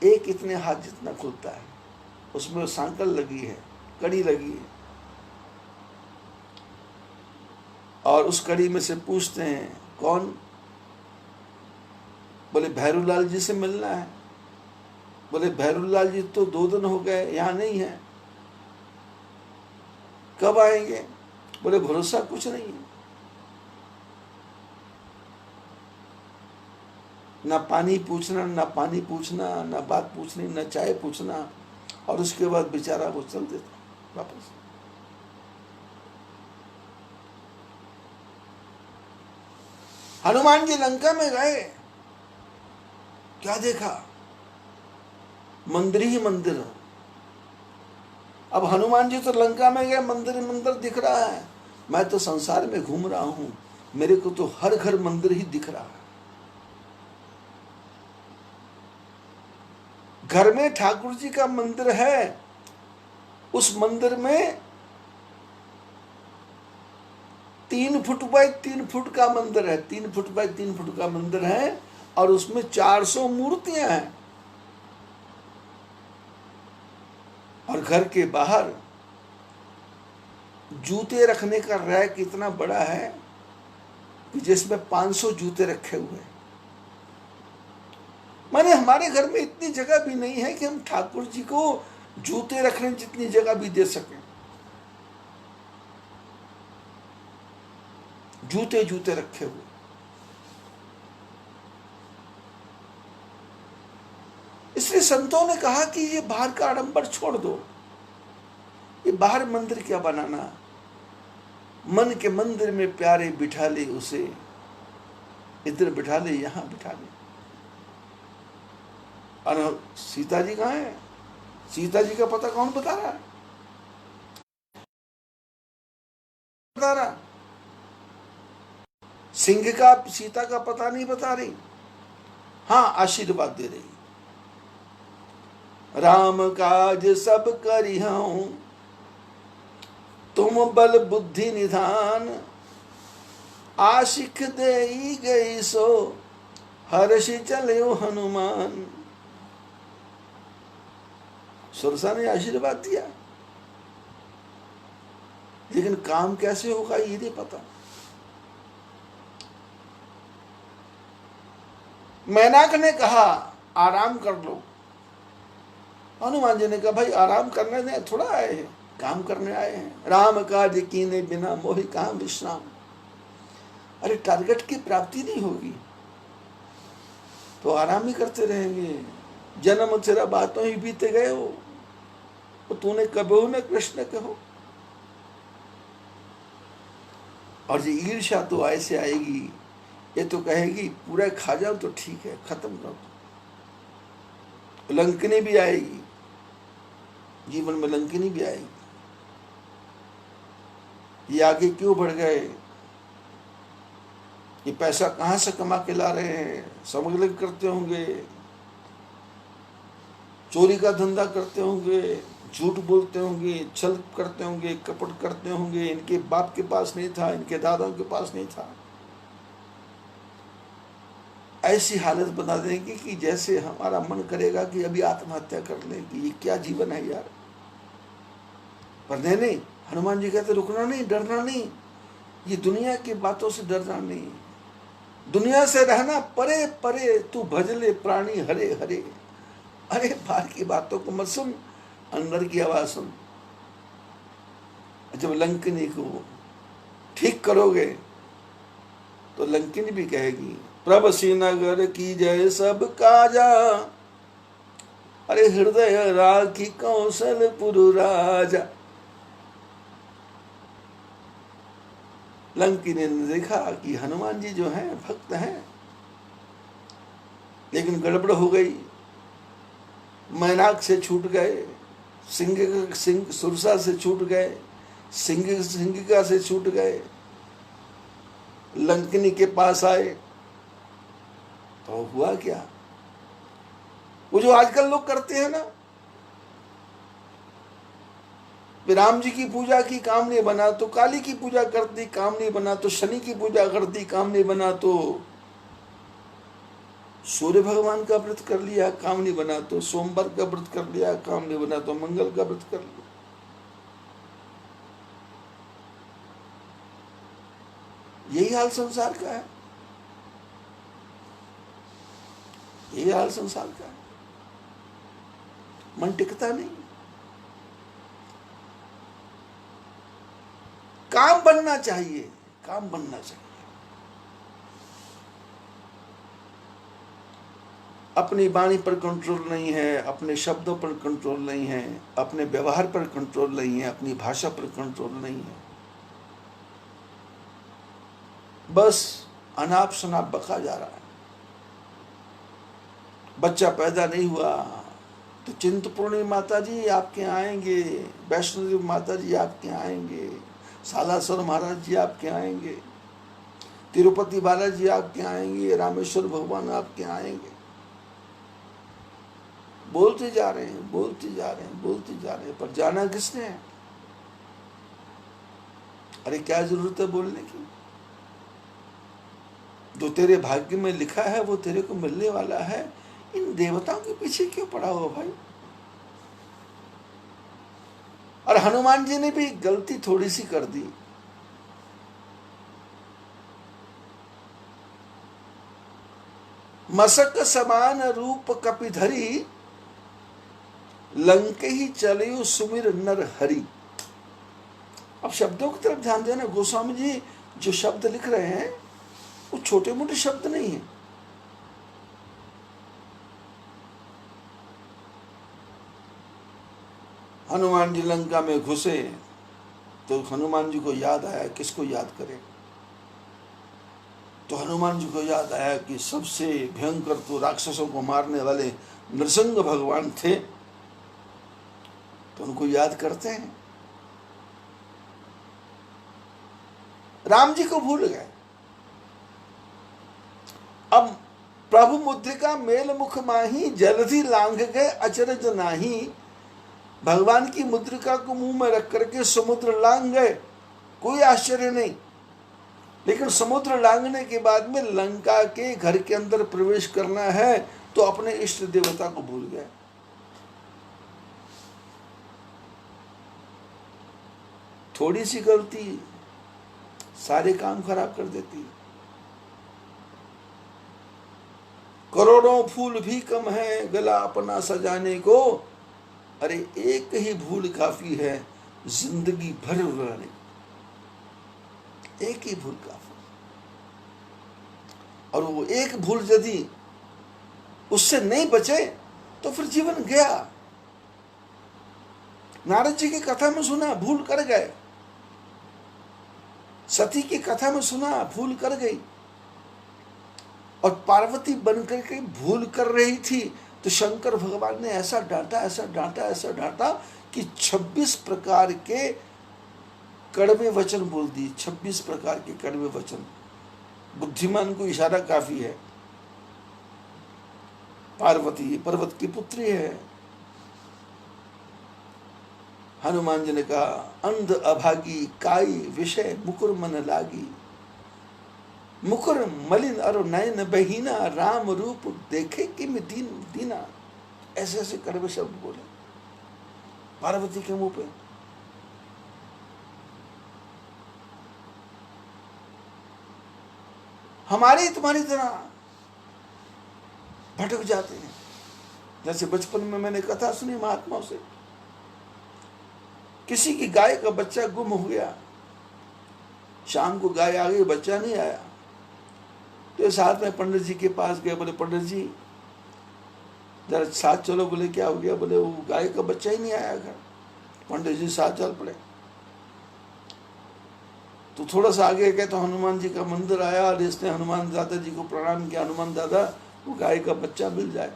एक इतने हाथ जितना खुलता है, उसमें सांकल लगी है, कड़ी लगी है। और उस कड़ी में से पूछते हैं कौन, बोले भैरूलाल जी से मिलना है। बोले भैरूलाल जी तो 2 दिन हो गए यहाँ नहीं है, कब आएंगे? बोले भरोसा कुछ नहीं है। ना पानी पूछना, ना पानी पूछना, ना बात पूछनी, ना चाय पूछना, और उसके बाद बेचारा वो चल देता वापस। हनुमान जी लंका में गए, क्या देखा? मंदिर ही मंदिर। अब हनुमान जी तो लंका में गए, मंदिर ही मंदिर दिख रहा है। मैं तो संसार में घूम रहा हूं, मेरे को तो हर घर मंदिर ही दिख रहा है। घर में ठाकुर जी का मंदिर है, उस मंदिर में 3 फुट बाई 3 फुट का मंदिर है, 3 फुट बाई 3 फुट का मंदिर है, और उसमें 400 मूर्तियां हैं। और घर के बाहर जूते रखने का रैक इतना बड़ा है कि जिसमें 500 जूते रखे हुए हैं। माने हमारे घर में इतनी जगह भी नहीं है कि हम ठाकुर जी को जूते रखने जितनी जगह भी दे सकें। जूते जूते रखे हुए। इसलिए संतों ने कहा कि ये बाहर का आडंबर छोड़ दो, ये बाहर मंदिर क्या बनाना, मन के मंदिर में प्यारे बिठा ले उसे, इधर बिठा ले, यहां बिठा ले। और सीता जी कहाँ है? सीता जी का पता कौन बता रहा है? बता रहा सिंह का सीता का पता नहीं बता रही, हाँ आशीर्वाद दे रही। राम काज सब करिहूं, तुम बल बुद्धि निधान, आशिक देई गई सो, हर्षि चलो हनुमान। सुरसा ने आशीर्वाद दिया, लेकिन काम कैसे होगा ये नहीं पता। मैनाक ने कहा आराम कर लो, हनुमान जी ने कहा भाई आराम करने दें, थोड़ा आए हैं, काम करने आए हैं। राम काज कीने बिना मोहि कहाँ विश्राम। अरे टारगेट की प्राप्ति नहीं होगी तो आराम ही करते रहेंगे। जन्म तेरा बातों ही बीते गए हो, तो तूने कबहू न कृष्ण कहो। और ये ईर्ष्या तो ऐसे आएगी, ये तो कहेगी पूरा खा जाओ तो ठीक है, खत्म कर दो। लंकनी भी आएगी, जीवन में लंकनी भी आएगी। ये आगे क्यों बढ़ गए, ये पैसा कहां से कमा के ला रहे हैं? स्मगलिंग करते होंगे, चोरी का धंधा करते होंगे, झूठ बोलते होंगे, छल करते होंगे, कपट करते होंगे। इनके बाप के पास नहीं था, इनके दादाओं के पास नहीं था। ऐसी हालत बना देंगे कि जैसे हमारा मन करेगा कि अभी आत्महत्या कर लें, कि ये क्या जीवन है यार। पर नहीं, हनुमान जी कहते रुकना नहीं, डरना नहीं, ये दुनिया की बातों से डरना नहीं, दुनिया से रहना परे परे, तू भजले प्राणी हरे हरे। अरे बाहर की बातों को मत सुन, अंदर की आवाज सुन। जब लंकिनी को ठीक करोगे तो लंकिनी भी कहेगी प्रभ श्रीनगर की जय सब काजा, अरे हृदय राखी कौशलपुर राजा। लंकिनी ने देखा कि हनुमान जी जो हैं भक्त हैं, लेकिन गड़बड़ हो गई। मैनाक से छूट गए, सिंह सुरसा से छूट गए, सिंगिका से छूट गए, लंकिनी के पास आए तो हुआ क्या? वो जो आजकल लोग करते हैं ना, फिर राम जी की पूजा की, काम नहीं बना, तो काली की पूजा कर दी, काम नहीं बना, तो शनि की पूजा कर दी, काम नहीं बना, तो सूर्य भगवान का व्रत कर लिया, काम नहीं बना, तो सोमवार का व्रत कर लिया, काम नहीं बना, तो मंगल का व्रत कर लिया। यही हाल संसार का है, यही हाल संसार का है। मन टिकता नहीं। काम बनना चाहिए, काम बनना चाहिए। अपनी वाणी पर कंट्रोल नहीं है, अपने शब्दों पर कंट्रोल नहीं है, अपने व्यवहार पर कंट्रोल नहीं है, अपनी भाषा पर कंट्रोल नहीं है, बस अनाप शनाप बका जा रहा है। बच्चा पैदा नहीं हुआ तो चिंतपूर्णी माता जी आपके यहाँ आएंगे, वैष्णो देवी माता जी आपके यहाँ आएंगे, सालासर महाराज जी आपके आएंगे, तिरुपति बालाजी आपके आएंगे, रामेश्वर भगवान आपके आएंगे। बोलते जा रहे हैं, बोलते जा रहे हैं, बोलते जा रहे हैं, पर जाना किसने है? अरे क्या जरूरत है बोलने की? जो तेरे भाग्य में लिखा है वो तेरे को मिलने वाला है। इन देवताओं के पीछे क्यों पड़ा हुआ भाई? और हनुमान जी ने भी गलती थोड़ी सी कर दी। मसक समान रूप कपिधरी, लंके ही चलियो सुमिर नर हरि। अब शब्दों की तरफ ध्यान देना। गोस्वामी जी जो शब्द लिख रहे हैं वो छोटे मोटे शब्द नहीं है। हनुमान जी लंका में घुसे तो हनुमान जी को याद आया, किसको याद करें? तो हनुमान जी को याद आया कि सबसे भयंकर तो राक्षसों को मारने वाले नृसिंह भगवान थे, तो उनको याद करते हैं। राम जी को भूल गए। अब प्रभु मुद्रिका मेल मुख माही, जलधि लांघ गए अचरज नाही। भगवान की मुद्रिका को मुंह में रख करके समुद्र लांघ गए, कोई आश्चर्य नहीं। लेकिन समुद्र लांघने के बाद में लंका के घर के अंदर प्रवेश करना है तो अपने इष्ट देवता को भूल गए। थोड़ी सी गलती सारे काम खराब कर देती। करोड़ों फूल भी कम है गला अपना सजाने को। अरे एक ही भूल काफी है जिंदगी भर रुलाने। एक ही भूल काफी। और वो एक भूल यदि उससे नहीं बचे तो फिर जीवन गया। नारद जी की कथा में सुना भूल कर गए, सती की कथा में सुना भूल कर गई, और पार्वती बनकर के भूल कर रही थी तो शंकर भगवान ने ऐसा डांटा, ऐसा डांटा, ऐसा डांटा कि 26 प्रकार के कड़वे वचन बोल दिए। 26 प्रकार के कड़वे वचन। बुद्धिमान को इशारा काफी है। पार्वती पर्वत की पुत्री है। हनुमान जी ने कहा अंध अभागी काई विषय मुकुर मन लागी। मुकुर मलिन और नयन बहीना, राम रूप देखे कि मैं दीना। ऐसे ऐसे कड़वे शब्द बोले पार्वती के मुंह पे। हमारे तुम्हारी तरह भटक जाते हैं। जैसे बचपन में मैंने कथा सुनी महात्माओं से, किसी की गाय का बच्चा गुम हो गया। शाम को गाय आ गई, बच्चा नहीं आया, तो साथ में पंडित जी के पास गए। बोले पंडित जी जरा साथ चलो। बोले क्या हो गया? बोले वो गाय का बच्चा ही नहीं आया घर। पंडित जी साथ चल पड़े। तो थोड़ा सा आगे गए तो हनुमान जी का मंदिर आया और इसने हनुमान दादा जी को प्रणाम किया। हनुमान दादा वो गाय का बच्चा मिल जाए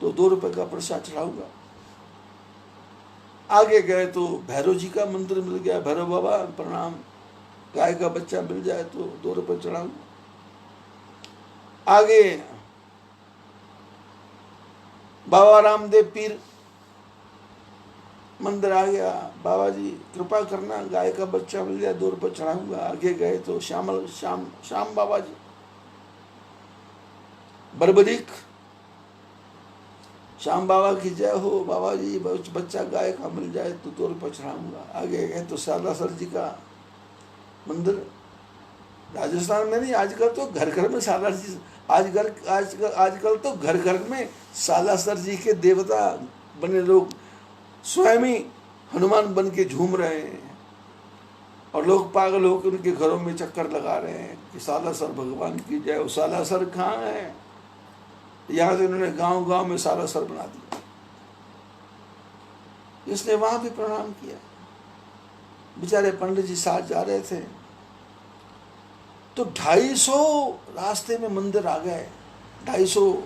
तो 2 रुपए का प्रसाद चढ़ाऊंगा। आगे गए तो भैरव जी का मंदिर मिल गया। भैरव बाबा प्रणाम, गाय का बच्चा मिल जाए तो 2 रुपए चढ़ाऊंगा। आगे बाबा रामदेव पीर, मंदिर आ गया, बाबा जी कृपा करना गाय का बच्चा मिल जाए, 2 रुपये चढ़ाऊंगा। आगे गए तो श्याम बाबा जी बरबरीक, श्याम बाबा की जय हो, बाबा जी बच्चा गाय का मिल जाए तो 2 रुपये चढ़ाऊंगा। आगे गए तो सालासर जी का मंदिर, राजस्थान में नहीं, आजकल तो घर घर में सालासर जी, आजकल तो घर घर में सालासर जी के देवता बने लोग स्वयं ही हनुमान बन के झूम रहे हैं, और लोग पागल होकर उनके घरों में चक्कर लगा रहे हैं कि सालासर भगवान की जय। वो सालासर कहाँ है? यहाँ से उन्होंने गांव गांव में सालासर बना दिया। इसने वहां भी प्रणाम किया। बेचारे पंडित जी साथ जा रहे थे तो 250 रास्ते में मंदिर आ गए, 250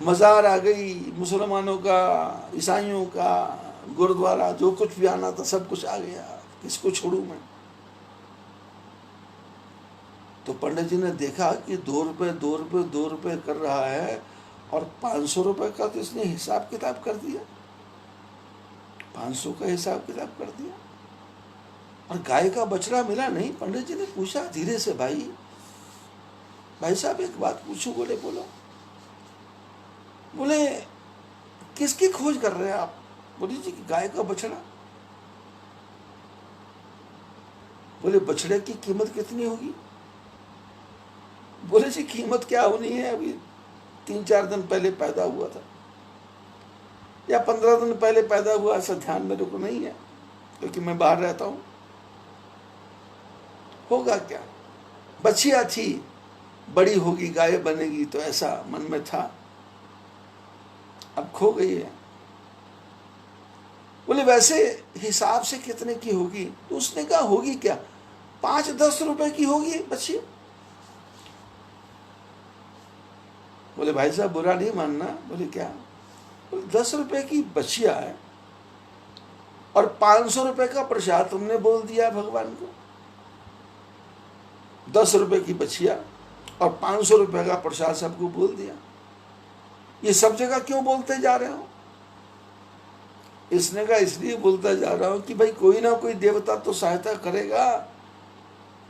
मज़ार आ गई, मुसलमानों का, ईसाइयों का, गुरुद्वारा, जो कुछ भी आना था सब कुछ आ गया। किसको छोड़ूं मैं? तो पंडित जी ने देखा कि 2 रुपये 2 रुपये 2 रुपये कर रहा है, और 500 रुपये का तो इसने हिसाब किताब कर दिया, 500 का हिसाब किताब कर दिया। और गाय का बछड़ा मिला नहीं। पंडित जी ने पूछा धीरे से, भाई साहब एक बात पूछूं? बोले बोलो। बोले किसकी खोज कर रहे हैं आप? बोले जी गाय का बछड़ा। बोले बछड़े की कीमत कितनी होगी? बोले जी कीमत क्या होनी है, अभी 3-4 दिन पहले पैदा हुआ था, या 15 दिन पहले पैदा हुआ, ऐसा ध्यान मेरे को नहीं है क्योंकि मैं बाहर रहता हूं। होगा क्या, बछिया थी, बड़ी होगी गाय बनेगी, तो ऐसा मन में था, अब खो गई है। बोले वैसे हिसाब से कितने की होगी? तो उसने कहा होगी क्या, 5-10 रुपए की होगी बछिया। बोले भाई साहब बुरा नहीं मानना। बोले क्या? बोले 10 रुपए की बछिया है और 500 रुपए का प्रसाद तुमने बोल दिया भगवान को। 10 रुपए की बछिया और 500 रुपए का प्रसाद सबको बोल दिया। ये सब जगह क्यों बोलते जा रहे हो? इसने कहा इसलिए बोलता जा रहा हूं कि भाई कोई ना कोई देवता तो सहायता करेगा।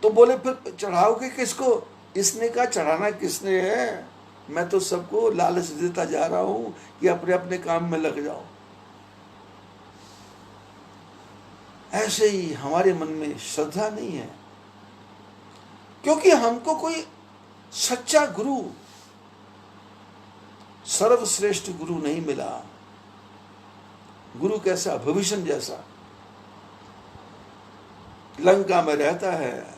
तो बोले फिर चढ़ाओगे किसको? इसने कहा चढ़ाना किसने है, मैं तो सबको लालच देता जा रहा हूं कि अपने अपने काम में लग जाओ। ऐसे ही हमारे मन में श्रद्धा नहीं है, क्योंकि हमको कोई सच्चा गुरु, सर्वश्रेष्ठ गुरु नहीं मिला। गुरु कैसा? भविष्य जैसा, लंका में रहता है,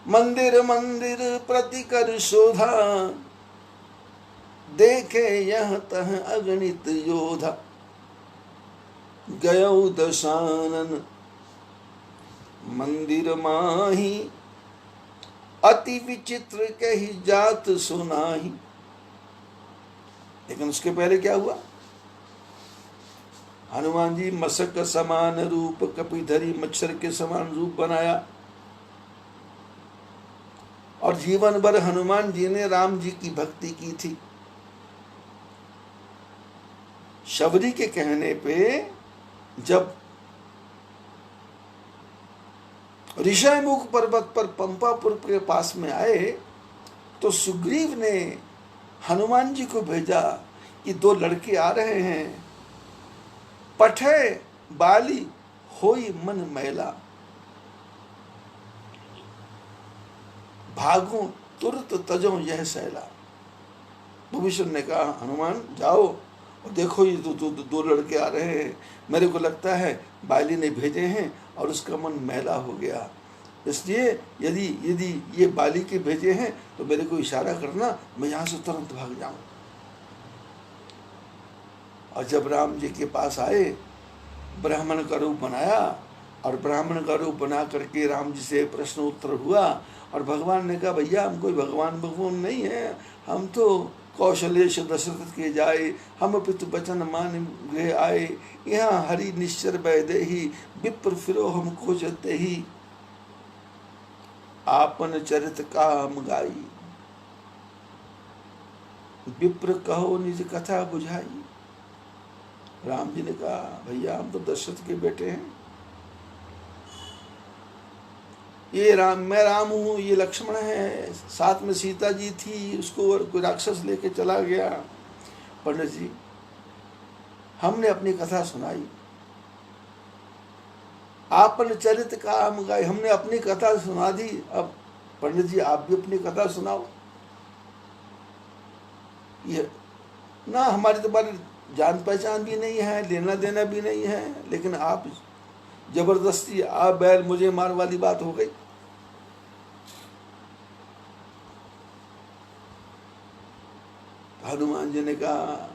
मंदिर मंदिर प्रति कर शोधा, देखे यह तह अगणित योधा, गयो दशानन मंदिर माही, अति विचित्र कही जात सुनाही। लेकिन उसके पहले क्या हुआ? हनुमान जी मशक समान रूप, कपिधरी मच्छर के समान रूप बनाया, और जीवन भर हनुमान जी ने राम जी की भक्ति की थी। शबरी के कहने पे जब ऋषयमुख पर्वत पर पंपापुर के पास में आए तो सुग्रीव ने हनुमान जी को भेजा कि 2 लड़के आ रहे हैं, पठे बाली होई मन मैला, भागो तुरत तजो यह सैला। भविष्य ने कहा हनुमान जाओ और देखो ये 2 लड़के आ रहे हैं, मेरे को लगता है बाली ने भेजे हैं और उसका मन मैला हो गया, इसलिए यदि यदि ये बाली के भेजे हैं तो मेरे को इशारा करना, मैं यहाँ से तुरंत भाग जाऊं। और जब राम जी के पास आए, ब्राह्मण का रूप बनाया, और ब्राह्मण का रूप बना करके राम जी से प्रश्न उत्तर हुआ, और भगवान ने कहा भैया हम कोई भगवान नहीं है, हम तो कौशलेश दशरथ के जाए, हम पितु बचन मान गृह आए, यहाँ हरि निश्चर वैदेही, विप्र फिरो हम खोजते ही, आपन चरित काम गाई, विप्र कहो निज कथा बुझाई। राम जी ने कहा, भैया हम तो दशरथ के बेटे हैं, ये राम, मैं राम हूँ, ये लक्ष्मण है, साथ में सीता जी थी, उसको और कोई राक्षस लेके चला गया। पंडित जी, हमने अपनी कथा सुनाई, आपने चरित्र का हम गाय, हमने अपनी कथा सुना दी, अब पंडित जी आप भी अपनी कथा सुनाओ। ये ना हमारी तुम्हारी जान पहचान भी नहीं है, लेना देना भी नहीं है, लेकिन आप जबरदस्ती आप बैल मुझे मार वाली बात हो गई। हनुमान जी ने कहा,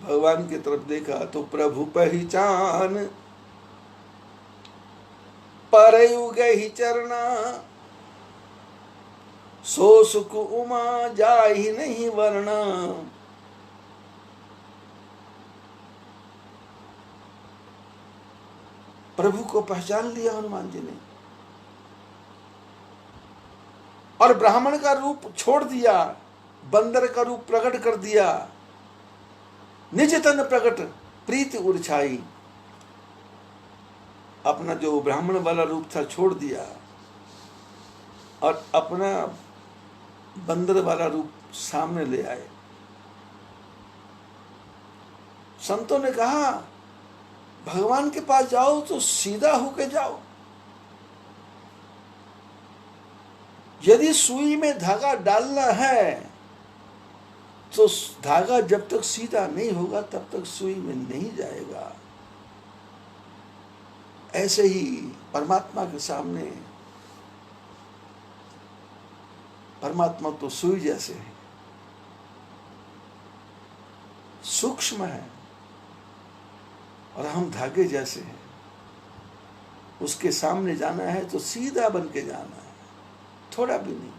भगवान की तरफ देखा तो प्रभु पहचान, परयु गहि चरना, सो सुख उमा जाहि नहीं वर्णा। प्रभु को पहचान लिया हनुमान जी ने, और ब्राह्मण का रूप छोड़ दिया, बंदर का रूप प्रकट कर दिया, निज तन प्रकट प्रीति उर्छाई। अपना जो ब्राह्मण वाला रूप था छोड़ दिया और अपना बंदर वाला रूप सामने ले आए। संतों ने कहा, भगवान के पास जाओ तो सीधा होके जाओ, यदि सुई में धागा डालना है तो धागा जब तक सीधा नहीं होगा तब तक सुई में नहीं जाएगा। ऐसे ही परमात्मा के सामने, परमात्मा तो सुई जैसे है, सूक्ष्म है, और हम धागे जैसे हैं। उसके सामने जाना है तो सीधा बन के जाना है, थोड़ा भी नहीं।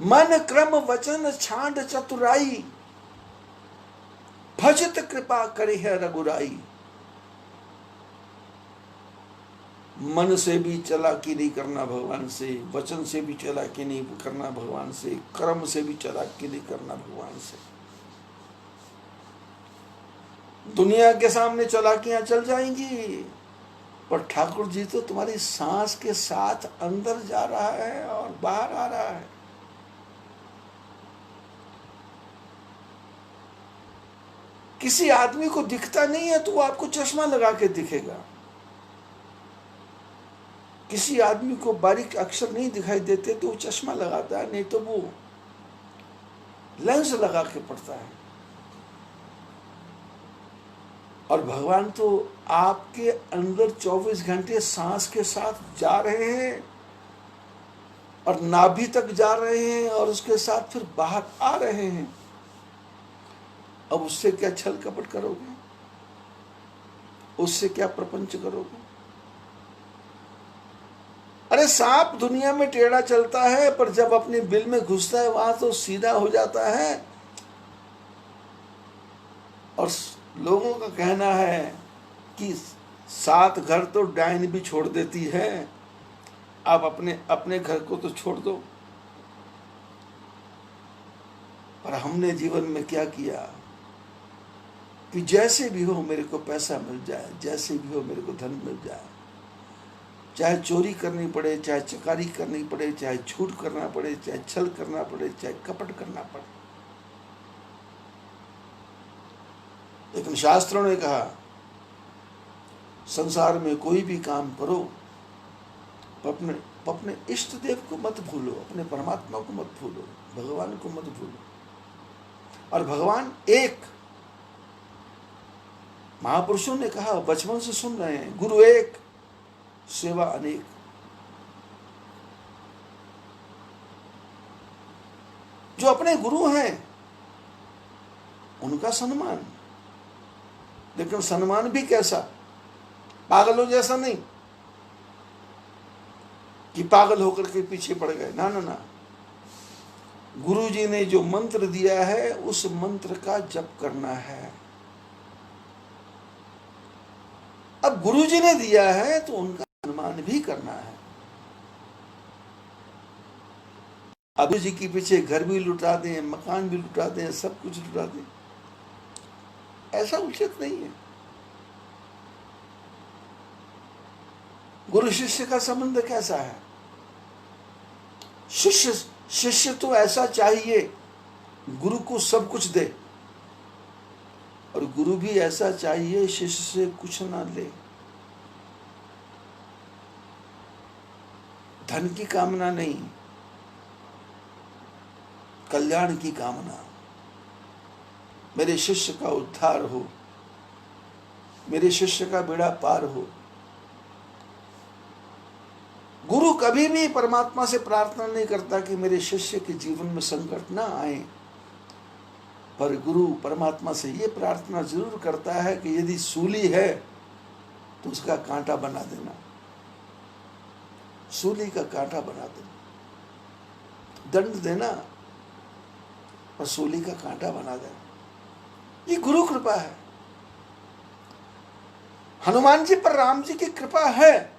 मन क्रम वचन छांड चतुराई, भजत कृपा करे है रघुराई। मन से भी चालाकी नहीं करना भगवान से, वचन से भी चालाकी नहीं करना भगवान से, कर्म से भी चालाकी नहीं करना भगवान से। दुनिया के सामने चालाकियां चल जाएंगी, पर ठाकुर जी तो तुम्हारी सांस के साथ अंदर जा रहा है और बाहर आ रहा है। किसी आदमी को दिखता नहीं है तो वो आपको चश्मा लगा के दिखेगा। किसी आदमी को बारीक अक्षर नहीं दिखाई देते तो वो चश्मा लगाता है, नहीं तो वो लेंस लगा के पढ़ता है। और भगवान तो आपके अंदर 24 घंटे सांस के साथ जा रहे हैं और नाभि तक जा रहे हैं और उसके साथ फिर बाहर आ रहे हैं। अब उससे क्या छल कपट करोगे, उससे क्या प्रपंच करोगे? अरे सांप दुनिया में टेढ़ा चलता है, पर जब अपने बिल में घुसता है वहां तो सीधा हो जाता है। और लोगों का कहना है कि 7 घर तो डायन भी छोड़ देती है, आप अपने अपने घर को तो छोड़ दो। पर हमने जीवन में क्या किया कि जैसे भी हो मेरे को पैसा मिल जाए, जैसे भी हो मेरे को धन मिल जाए, चाहे चोरी करनी पड़े, चाहे चकारी करनी पड़े, चाहे झूठ करना पड़े, चाहे छल करना पड़े, चाहे कपट करना पड़े। लेकिन शास्त्रों ने कहा, संसार में कोई भी काम करो, अपने इष्ट देव को मत भूलो, अपने परमात्मा को मत भूलो, भगवान को मत भूलो। और भगवान एक, महापुरुषों ने कहा, बचपन से सुन रहे हैं, गुरु एक सेवा अनेक। जो अपने गुरु हैं उनका सम्मान, लेकिन सम्मान भी कैसा, पागलों जैसा नहीं कि पागल होकर के पीछे पड़ गए, ना ना ना। गुरु जी ने जो मंत्र दिया है उस मंत्र का जप करना है। अब गुरु जी ने दिया है तो उनका सम्मान भी करना है। अब गुरु जी के पीछे घर भी लुटा दें, मकान भी लुटा दें, सब कुछ लुटा दें, ऐसा उचित नहीं है। गुरु शिष्य का संबंध कैसा है? शिष्य तो ऐसा चाहिए गुरु को सब कुछ दे, और गुरु भी ऐसा चाहिए शिष्य से कुछ ना ले। धन की कामना नहीं, कल्याण की कामना। मेरे शिष्य का उद्धार हो, मेरे शिष्य का बेड़ा पार हो। गुरु कभी भी परमात्मा से प्रार्थना नहीं करता कि मेरे शिष्य के जीवन में संकट ना आए, पर गुरु परमात्मा से ये प्रार्थना जरूर करता है कि यदि सूली है तो उसका कांटा बना देना, सूली का कांटा बना देना। दंड देना और सूली का कांटा बना देना, ये गुरु कृपा है। हनुमान जी पर राम जी की कृपा है।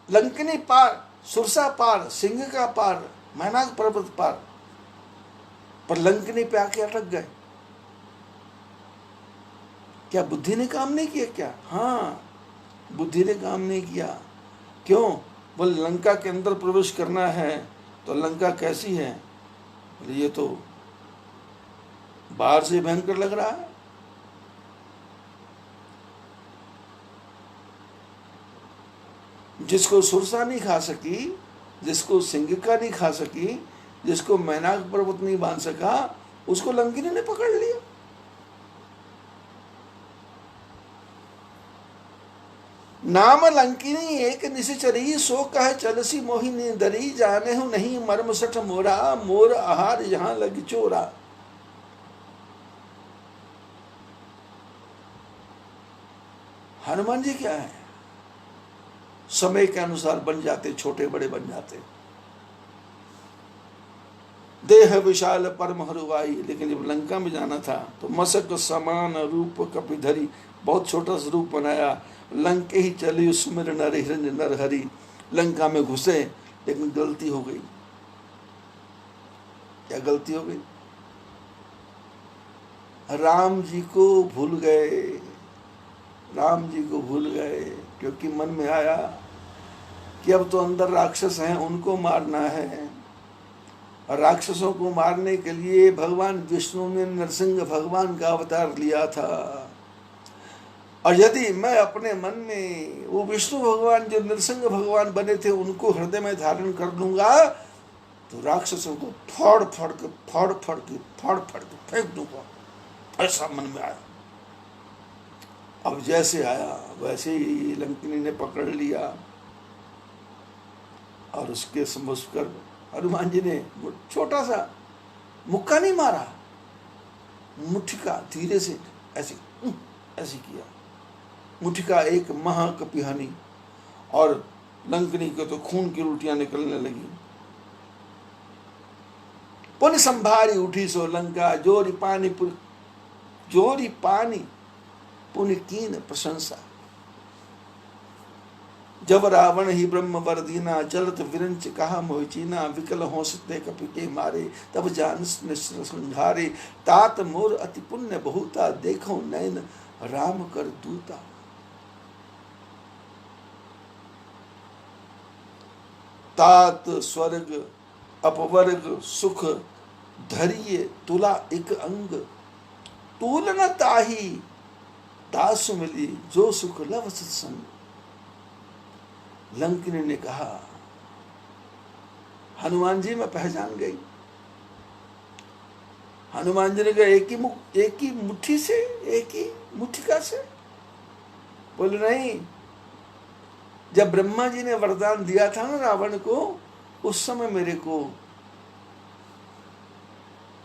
लंकिनी पार, सुरसा पार, सिंह का पार, मैनाक पर्वत पार, पर लंकिनी पे आके अटक गए। क्या बुद्धि ने काम नहीं किया क्या? हाँ, बुद्धि ने काम नहीं किया। क्यों? बोले लंका के अंदर प्रवेश करना है तो लंका कैसी है? बोले ये तो बाहर से भयंकर लग रहा है। जिसको सुरसा नहीं खा सकी, जिसको सिंगिका नहीं खा सकी, जिसको मैनाक पर्वत नहीं बांध सका, उसको लंकिनी ने पकड़ लिया। नाम लंकिनी एक निशिचरी, सो कह चलसी मोहिनी दरी, जाने हूं नहीं मर्म सठ मोरा, मोर आहार यहां लग चोरा। हनुमान जी क्या है? समय के अनुसार बन जाते, छोटे बड़े बन जाते। देह विशाल परम हरुवाई, लेकिन जब लंका में जाना था तो मसक समान रूप कपिधरी, बहुत छोटा सा रूप बनाया। लंके ही चली सुमिर नर हिरंज नर हरि। लंका में घुसे लेकिन गलती हो गई। क्या गलती हो गई? राम जी को भूल गए। राम जी को भूल गए क्योंकि मन में आया कि अब तो अंदर राक्षस हैं, उनको मारना है। और राक्षसों को मारने के लिए भगवान विष्णु ने नरसिंह भगवान का अवतार लिया था। और यदि मैं अपने मन में वो विष्णु भगवान जो नरसिंह भगवान बने थे उनको हृदय में धारण कर लूंगा तो राक्षसों को फाड़ फाड़ के फेंक दूंगा, ऐसा मन में आया। अब जैसे आया वैसे ही लंकिनी ने पकड़ लिया और उसके सम्मुख कर हनुमान जी ने छोटा सा मुक्का नहीं मारा, मुठिका धीरे से ऐसे किया। मुठिका एक महाकपिहानी, और लंकिनी को तो खून की उल्टियां निकलने लगी। पुन संभारी उठी सो लंका, जोरी पानी पुण्य कीन प्रशंसा। जब रावण ही ब्रह्म वर दीना, चलत विरंच कहा मोहचीना, विकल होसते कपि के मारे, तब जान संहारे। तात मोर अति पुण्य बहुता, देखो नैन राम कर दूता। तात स्वर्ग अपवर्ग सुख धरिए, तुला एक अंग, तूल न ताही दास मिली, जो सुख लव सत्संग। लंकिनी ने कहा हनुमान जी मैं पहचान गई। हनुमान जी ने कहा एक ही मुट्ठी से, एक ही मुठिका से? बोले नहीं, जब ब्रह्मा जी ने वरदान दिया था ना रावण को, उस समय मेरे को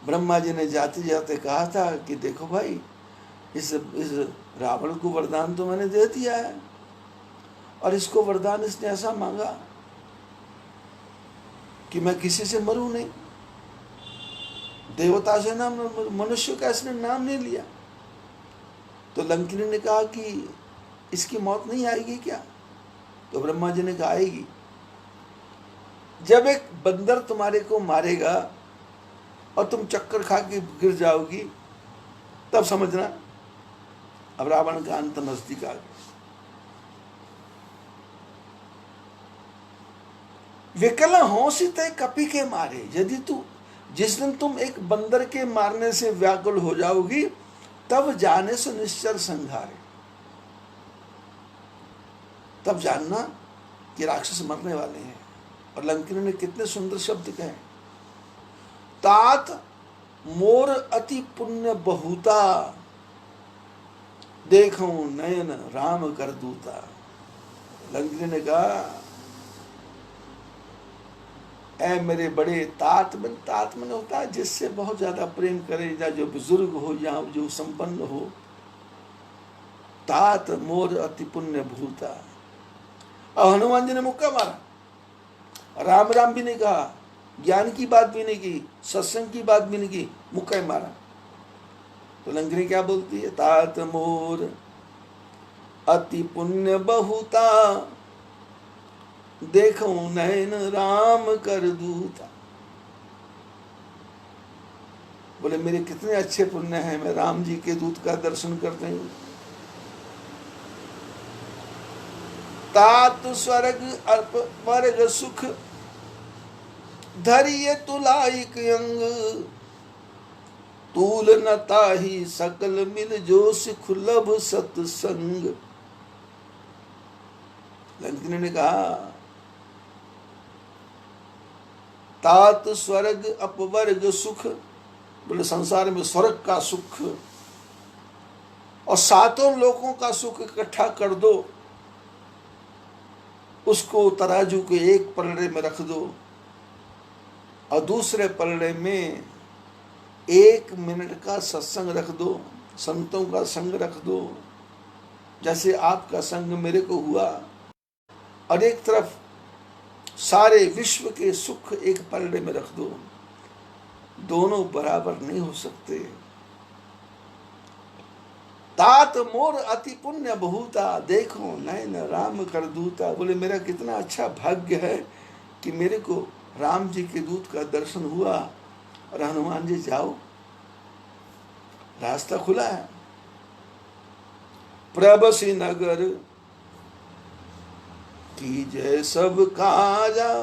ब्रह्मा जी ने जाते जाते कहा था कि देखो भाई, इस रावण को वरदान तो मैंने दे दिया है, और इसको वरदान इसने ऐसा मांगा कि मैं किसी से मरूं नहीं। देवता से नाम, मनुष्य का इसने नाम नहीं लिया। तो लंकिनी ने कहा कि इसकी मौत नहीं आएगी क्या? तो ब्रह्मा जी ने कहा आएगी। जब एक बंदर तुम्हारे को मारेगा और तुम चक्कर खा के गिर जाओगी, तब समझना अब रावण का अंत नजदीक आ गया। विकल होंसी तय कपि के मारे, यदि तू जिस दिन तुम एक बंदर के मारने से व्याकुल हो जाओगी, तब जाने से निश्चर संघारे, तब जानना कि राक्षस मरने वाले हैं। और लंकिनी ने कितने सुंदर शब्द कहे, तात मोर अति पुण्य बहुता, देखो नयन राम कर दूता। लंकिनी ने कहा, ऐ मेरे बड़े तात में होता है जिससे बहुत ज्यादा प्रेम करे, या जो बुजुर्ग हो या जो संपन्न हो। तात मोर अति पुण्य भूता। और हनुमान जी ने मुक्का मारा, राम राम भी नहीं कहा, ज्ञान की बात भी नहीं की, सत्संग की बात भी नहीं की, मुक्का ही मारा। तो लंकिनी क्या बोलती है, तात मोर अति पुण्य बहुता, देखो नयन राम कर दूता। बोले मेरे कितने अच्छे पुण्य हैं, मैं राम जी के दूत का दर्शन करते हूं। तात स्वर्ग अर्प वर्ग सुख, धरिय तुलाइक अंग, तूल न ताहि सकल मिल जो सिख लब सत्संग। लंकिनी ने कहा, तात स्वर्ग अपवर्ग सुख, बोले संसार में स्वर्ग का सुख और सातों लोगों का सुख इकट्ठा कर दो, उसको तराजू के एक पलड़े में रख दो और दूसरे पलड़े में 1 मिनट का सत्संग रख दो, संतों का संग रख दो, जैसे आपका संग मेरे को हुआ। और एक तरफ सारे विश्व के सुख एक पलड़े में रख दो, दोनों बराबर नहीं हो सकते। तात मोर अति पुण्य बहुता, देखो नयन राम कर दूता। बोले मेरा कितना अच्छा भाग्य है कि मेरे को राम जी के दूत का दर्शन हुआ। और हनुमान जी जाओ, रास्ता खुला है। प्रबसी नगर की जय सब काजा,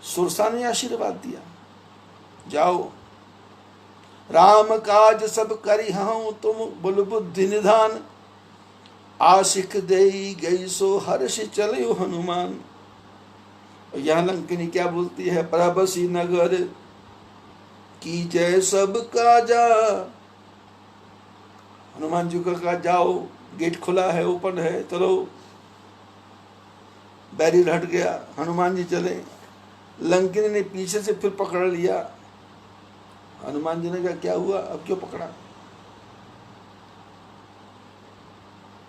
सुरसा ने आशीर्वाद दिया, जाओ राम काज सब करी हूं, तुम बुलबुद्धि निधान, आशिक देई गई सो हर्ष चलो हनुमान। यहां लंकिनी क्या बोलती है, प्रबसी नगर की जय सब काजा। हनुमान जी को कहा जाओ, गेट खुला है, ओपन है, चलो। बैरियर हट गया, हनुमान जी चले। लंकिनी ने पीछे से फिर पकड़ लिया। हनुमान जी ने कहा क्या हुआ, अब क्यों पकड़ा?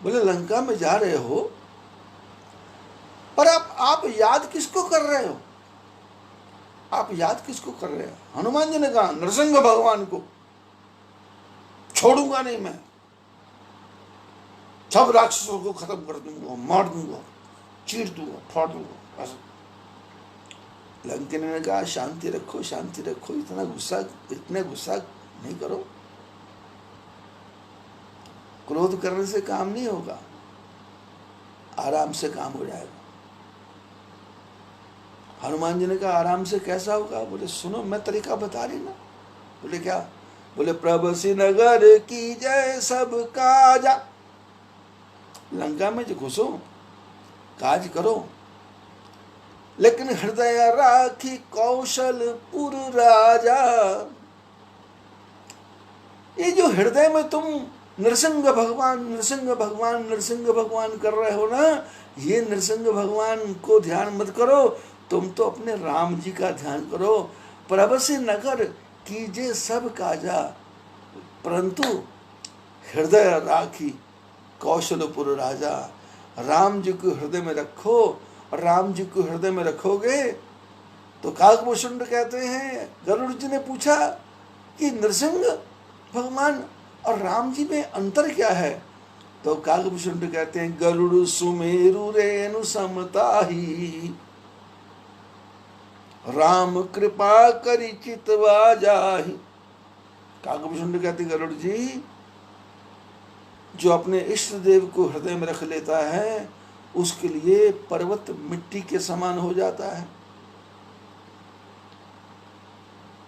बोले लंका में जा रहे हो, पर आप याद किसको कर रहे हो? आप याद किसको कर रहे हो? हनुमान जी ने कहा नरसिंह भगवान को। छोड़ूंगा नहीं मैं, सब राक्षसों को खत्म कर दूंगा, मार दूंगा, चीर दूंगा, फाड़ दूंगा। ऐसा लंकिनी ने कहा शांति रखो, शांति रखो, इतने गुस्सा नहीं करो, क्रोध करने से काम नहीं होगा, आराम से काम हो जाएगा। हनुमान जी ने कहा आराम से कैसा होगा? बोले सुनो, मैं तरीका बता रही ना। बोले क्या? बोले प्रबसी नगर की जय सब काजा, लंका में जो घुसो, काज करो, लेकिन हृदय राखी कौशलपुर राजा। ये जो हृदय में तुम नरसिंह भगवान नरसिंह भगवान नरसिंह भगवान कर रहे हो ना, ये नरसिंह भगवान को ध्यान मत करो, तुम तो अपने राम जी का ध्यान करो। प्रबसी नगर कीजिए सब काजा, परंतु हृदय राखी कौशलपुर राजा। राम जी को हृदय में रखो, और राम जी को हृदय में रखोगे तो काकभूषण कहते हैं, गरुड़ जी ने पूछा कि नरसिंह भगवान और राम जी में अंतर क्या है? तो काकभूषण कहते हैं गरुड़ सुमेरु रेणु समताही, राम कृपा करी चितवा जाहि। काकभूषण कहते गरुड़ जी, जो अपने इष्ट देव को हृदय में रख लेता है उसके लिए पर्वत मिट्टी के समान हो जाता है,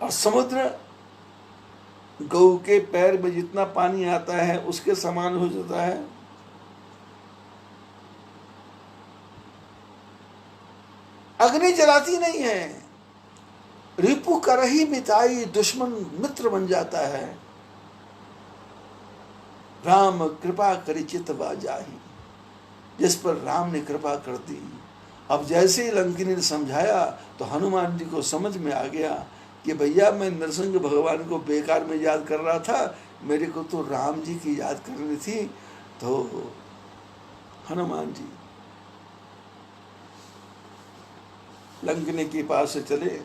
और समुद्र गऊ के पैर में जितना पानी आता है उसके समान हो जाता है। अग्नि जलाती नहीं है, रिपु करही मिताई, दुश्मन मित्र बन जाता है। राम कृपा करी चितवा जाही, जिस पर राम ने कृपा कर दी। अब जैसे ही लंकिनी ने समझाया तो हनुमान जी को समझ में आ गया कि भैया मैं नरसिंह भगवान को बेकार में याद कर रहा था, मेरे को तो राम जी की याद करनी थी। तो हनुमान जी लंकिनी के पास से चले,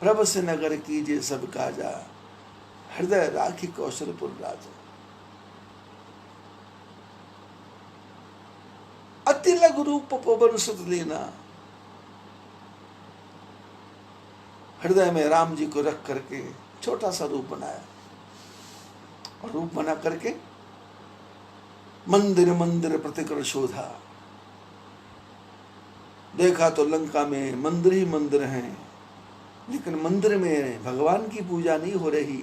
प्रभ से नगर कीजिए सब काजा, हृदय राखी कौशलपुर राजा। अति लघु रूप पवन सुत लीना, हृदय में राम जी को रख करके छोटा सा रूप बनाया, और रूप बना करके मंदिर मंदिर प्रतिकर शोधा। देखा तो लंका में मंदिर ही मंदिर हैं, लेकिन मंदिर में भगवान की पूजा नहीं हो रही,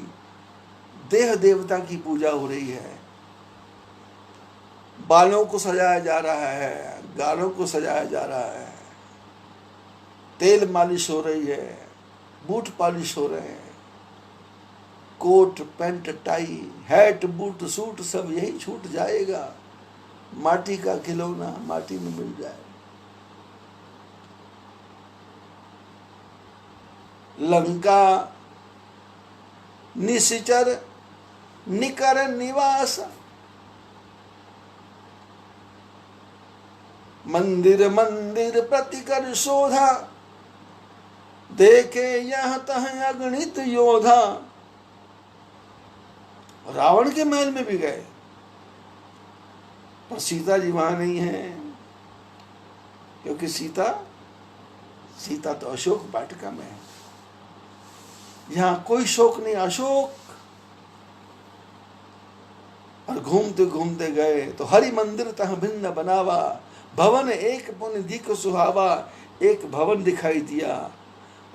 देह देवता की पूजा हो रही है। बालों को सजाया जा रहा है, गालों को सजाया जा रहा है, तेल मालिश हो रही है, बूट पॉलिश हो रहे हैं, coat pant tie hat boot suit सब यही छूट जाएगा। माटी का खिलौना माटी में मिल जाए। लंका निशिचर निकर निवास, मंदिर मंदिर प्रतिकर शोधा, देखे यह तह अगणित योधा। रावण के महल में भी गए, पर सीता जी वहां नहीं है, क्योंकि सीता तो अशोक वाटिका में है। यहां कोई शोक नहीं, अशोक। और घूमते घूमते गए तो हरि मंदिर तह भिन्न बनावा, भवन एक पुन दिख सुहावा। एक भवन दिखाई दिया,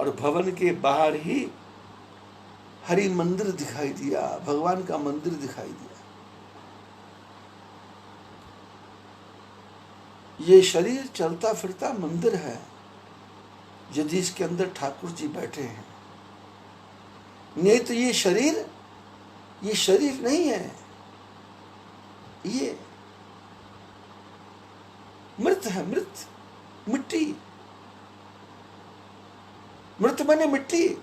और भवन के बाहर ही हरि मंदिर दिखाई दिया, भगवान का मंदिर दिखाई दिया। ये शरीर चलता फिरता मंदिर है, यदि इसके अंदर ठाकुर जी बैठे हैं। नहीं तो ये शरीर नहीं है, ये मृत है, मृत मिट्टी, मृत बने मिट्टी।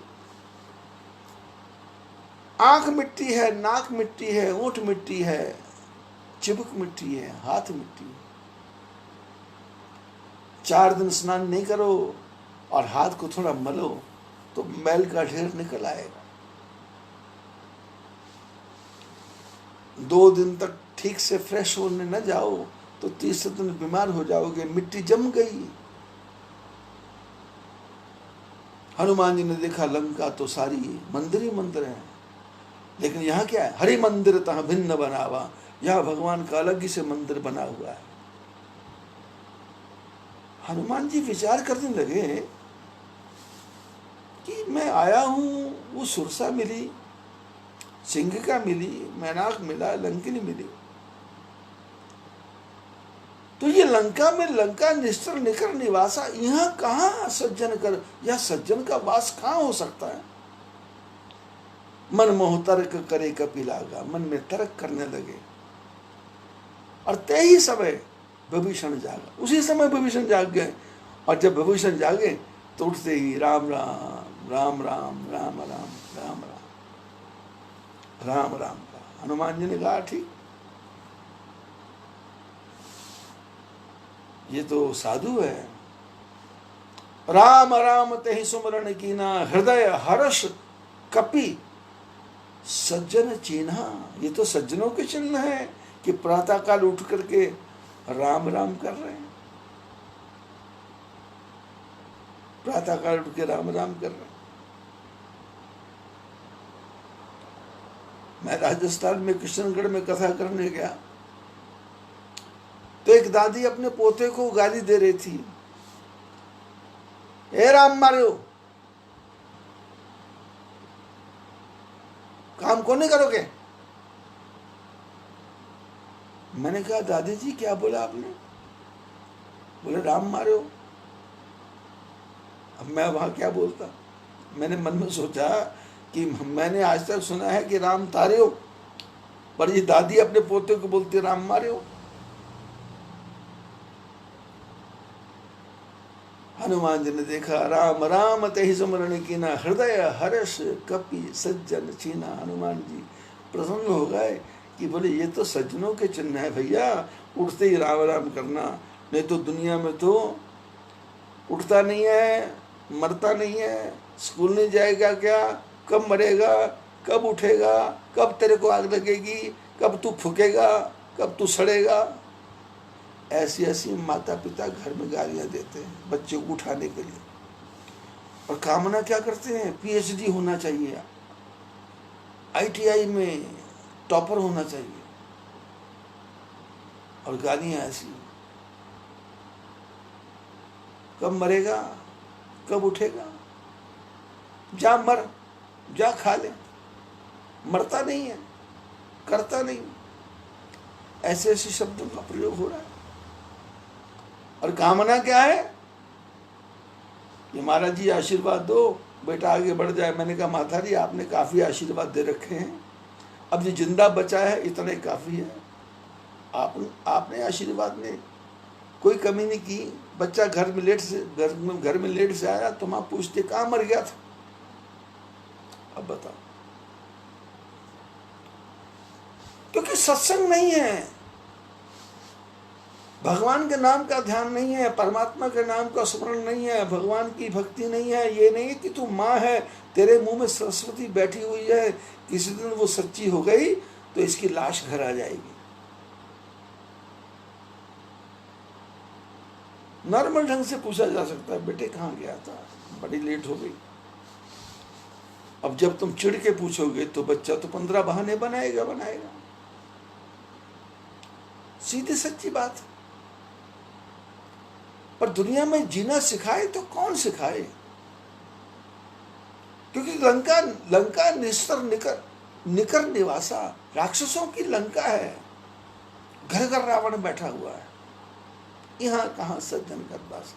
आंख मिट्टी है, नाक मिट्टी है, ओंठ मिट्टी है, चिबुक मिट्टी है, हाथ मिट्टी है। 4 दिन स्नान नहीं करो और हाथ को थोड़ा मलो तो मैल का ढेर निकल आएगा। 2 दिन तक ठीक से फ्रेश होने न जाओ तो तीसरे दिन बीमार हो जाओगे, मिट्टी जम गई। हनुमान जी ने देखा लंका तो सारी मंदिर ही मंदिर है, लेकिन यहाँ क्या है, हरि मंदिर तहाँ भिन्न बनावा। यहाँ भगवान का अलग ही से मंदिर बना हुआ है। हनुमान जी विचार करने लगे कि मैं आया हूं, वो सुरसा मिली, सिंहिका मिली, मैनाक मिला, लंकिनी मिली, तो ये लंका में लंका निष्ठर निकर निवासा, यहाँ कहाँ सज्जन कर, या सज्जन का वास कहाँ हो सकता है। मन मोह तर्क करे कपिलागा, मन में तर्क करने लगे, और ते ही समय विभीषण जागा। उसी समय विभीषण जाग गए, और जब विभीषण जागे तो उठते ही राम राम राम राम राम राम राम राम राम राम का। हनुमान जी ने कहा ठीक, ये तो साधु है। राम राम तेहि सुमरण कीना, हृदय हर्ष कपि सज्जन चिन्हा। ये तो सज्जनों के चिन्ह है कि प्रातः काल उठ करके राम राम कर रहे हैं, प्रातः काल उठ के राम राम कर रहे हैं। मैं राजस्थान में किशनगढ़ में कथा करने गया, तो एक दादी अपने पोते को गाली दे रही थी, ए राम मारियो, काम को नहीं करोगे। मैंने कहा दादी जी क्या बोला आपने? बोले राम मारियो। अब मैं वहां क्या बोलता? मैंने मन में सोचा कि मैंने आज तक सुना है कि राम तारियो, पर ये दादी अपने पोते को बोलती राम मारियो। हनुमान जी ने देखा, राम राम तेहि सुमरन कीना, हृदय हर्ष कपि सज्जन छीना। हनुमान जी प्रसन्न हो गए कि बोले ये तो सज्जनों के चिन्ह है भैया, उठते ही राम राम करना, नहीं तो दुनिया में तो उठता नहीं है, मरता नहीं है, स्कूल नहीं जाएगा क्या, कब मरेगा, कब उठेगा, कब तेरे को आग लगेगी, कब तू फूकेगा, कब तू सड़ेगा। ऐसी ऐसी माता पिता घर में गालियां देते हैं बच्चे को उठाने के लिए, और कामना क्या करते हैं? पीएचडी होना चाहिए, आईटीआई में टॉपर होना चाहिए, और गालियां ऐसी। कब मरेगा, कब उठेगा, जा मर, जा खा ले, मरता नहीं है, करता नहीं। ऐसे ऐसे शब्दों का प्रयोग हो रहा है। और कामना क्या है कि महाराज जी आशीर्वाद दो, बेटा आगे बढ़ जाए। मैंने कहा माता जी आपने काफ़ी आशीर्वाद दे रखे हैं, अब जो जिंदा बचा है इतना ही काफ़ी है। आपने आशीर्वाद में कोई कमी नहीं की। बच्चा घर में लेट से आया तो माँ पूछते कहाँ मर गया था, अब बताओ। क्योंकि सत्संग नहीं है, भगवान के नाम का ध्यान नहीं है, परमात्मा के नाम का स्मरण नहीं है, भगवान की भक्ति नहीं है। ये नहीं है कि तू माँ है, तेरे मुंह में सरस्वती बैठी हुई है, किसी दिन वो सच्ची हो गई तो इसकी लाश घर आ जाएगी। नॉर्मल ढंग से पूछा जा सकता है, बेटे कहाँ गया था, बड़ी लेट हो गई। अब जब तुम चिढ़ के पूछोगे तो बच्चा तो 15 बहाने बनाएगा। सीधी सच्ची बात है। पर दुनिया में जीना सिखाए तो कौन सिखाए? क्योंकि लंका निस्तर निकर निवासा, राक्षसों की लंका है, घर घर रावण बैठा हुआ है, यहां कहां सज्जन कर बास।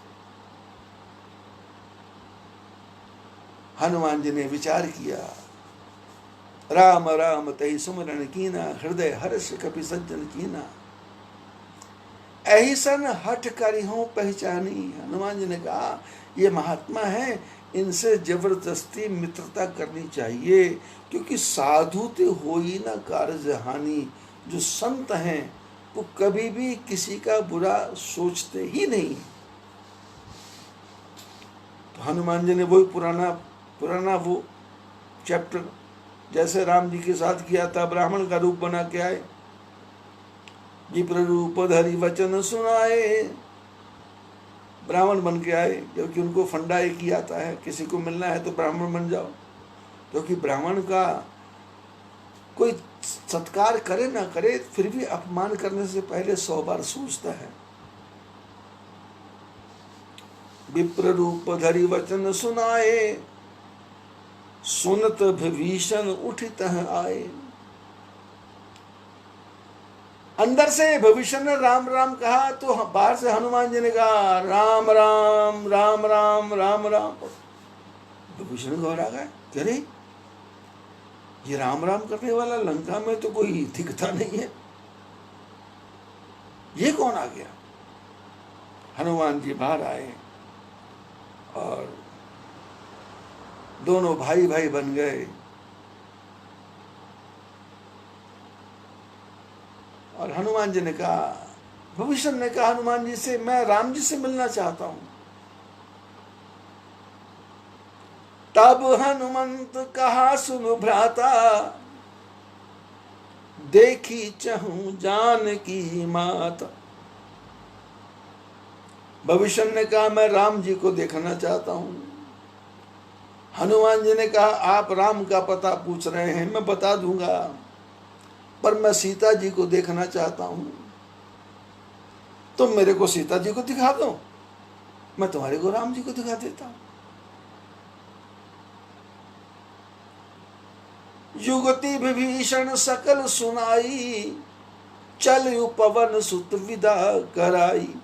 हनुमान जी ने विचार किया, राम राम तहि सुमरन कीना, हृदय हर्ष कपि सज्जन कीना, ऐसन हठ करिहों पहचानी। हनुमान जी ने कहा ये महात्मा है, इनसे जबरदस्ती मित्रता करनी चाहिए, क्योंकि साधु ते हो ही ना कारज हानि। जो संत हैं वो कभी भी किसी का बुरा सोचते ही नहीं। तो हनुमान जी ने वही पुराना वो चैप्टर, जैसे राम जी के साथ किया था, ब्राह्मण का रूप बना के आए, विप्र रूप धरि वचन सुनाए, ब्राह्मण बन के आए। क्योंकि उनको फंडा एक ही आता है, किसी को मिलना है तो ब्राह्मण बन जाओ। क्योंकि ब्राह्मण का कोई सत्कार करे ना करे, फिर भी अपमान करने से पहले 100 बार सोचता है। विप्र रूप धरि वचन सुनाए, सुनत विभीषण उठित आए। अंदर से भविष्य ने राम राम कहा तो बाहर से हनुमान जी ने कहा राम राम राम राम राम राम। भविष्य घबरा गए, कह रहे ये राम राम करने वाला लंका में तो कोई दिखता नहीं है, ये कौन आ गया? हनुमान जी बाहर आए और दोनों भाई भाई बन गए। और हनुमान जी ने कहा, भविष्य ने कहा हनुमान जी से, मैं राम जी से मिलना चाहता हूं। तब हनुमंत कहा सुन भ्राता, देखी चहूं जान की माता। भविष्य ने कहा मैं राम जी को देखना चाहता हूं। हनुमान जी ने कहा आप राम का पता पूछ रहे हैं, मैं बता दूंगा। पर मैं सीता जी को देखना चाहता हूं, तुम मेरे को सीता जी को दिखा दो, मैं तुम्हारे को राम जी को दिखा देता हूं। युगति विभीषण सकल सुनाई, चल पवन सुत विदा कराई।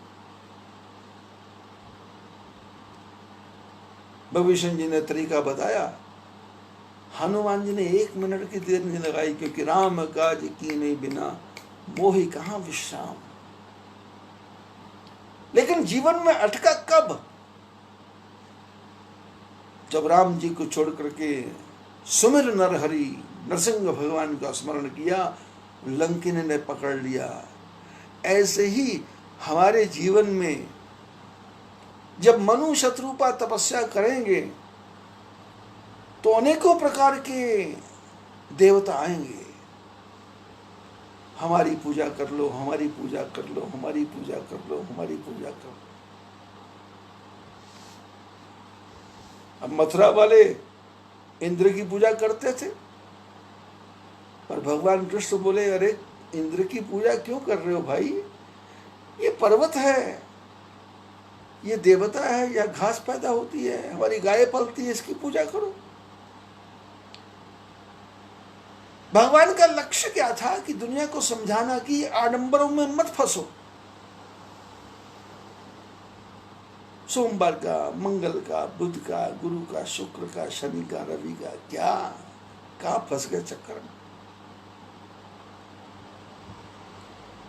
विभीषण जी ने तरीका बताया, हनुमान जी ने 1 मिनट की देर नहीं लगाई, क्योंकि राम काज कीने बिना मोहि कहां विश्राम। लेकिन जीवन में अटका कब? जब राम जी को छोड़ करके सुमिर नरहरि नरसिंह भगवान का स्मरण किया, लंकिनी ने पकड़ लिया। ऐसे ही हमारे जीवन में जब मनु शत्रुपा तपस्या करेंगे तो अनेकों प्रकार के देवता आएंगे, हमारी पूजा कर लो, हमारी पूजा कर लो, हमारी पूजा कर लो, हमारी पूजा कर लो। अब मथुरा वाले इंद्र की पूजा करते थे, पर भगवान कृष्ण बोले, अरे इंद्र की पूजा क्यों कर रहे हो भाई? ये पर्वत है, ये देवता है, या घास पैदा होती है, हमारी गाय पलती है, इसकी पूजा करो। भगवान का लक्ष्य क्या था? कि दुनिया को समझाना कि आडंबरों में मत फंसो। सोमवार का, मंगल का, बुध का, गुरु का, शुक्र का, शनि का, रवि का, क्या कहां फंस गए चक्कर में?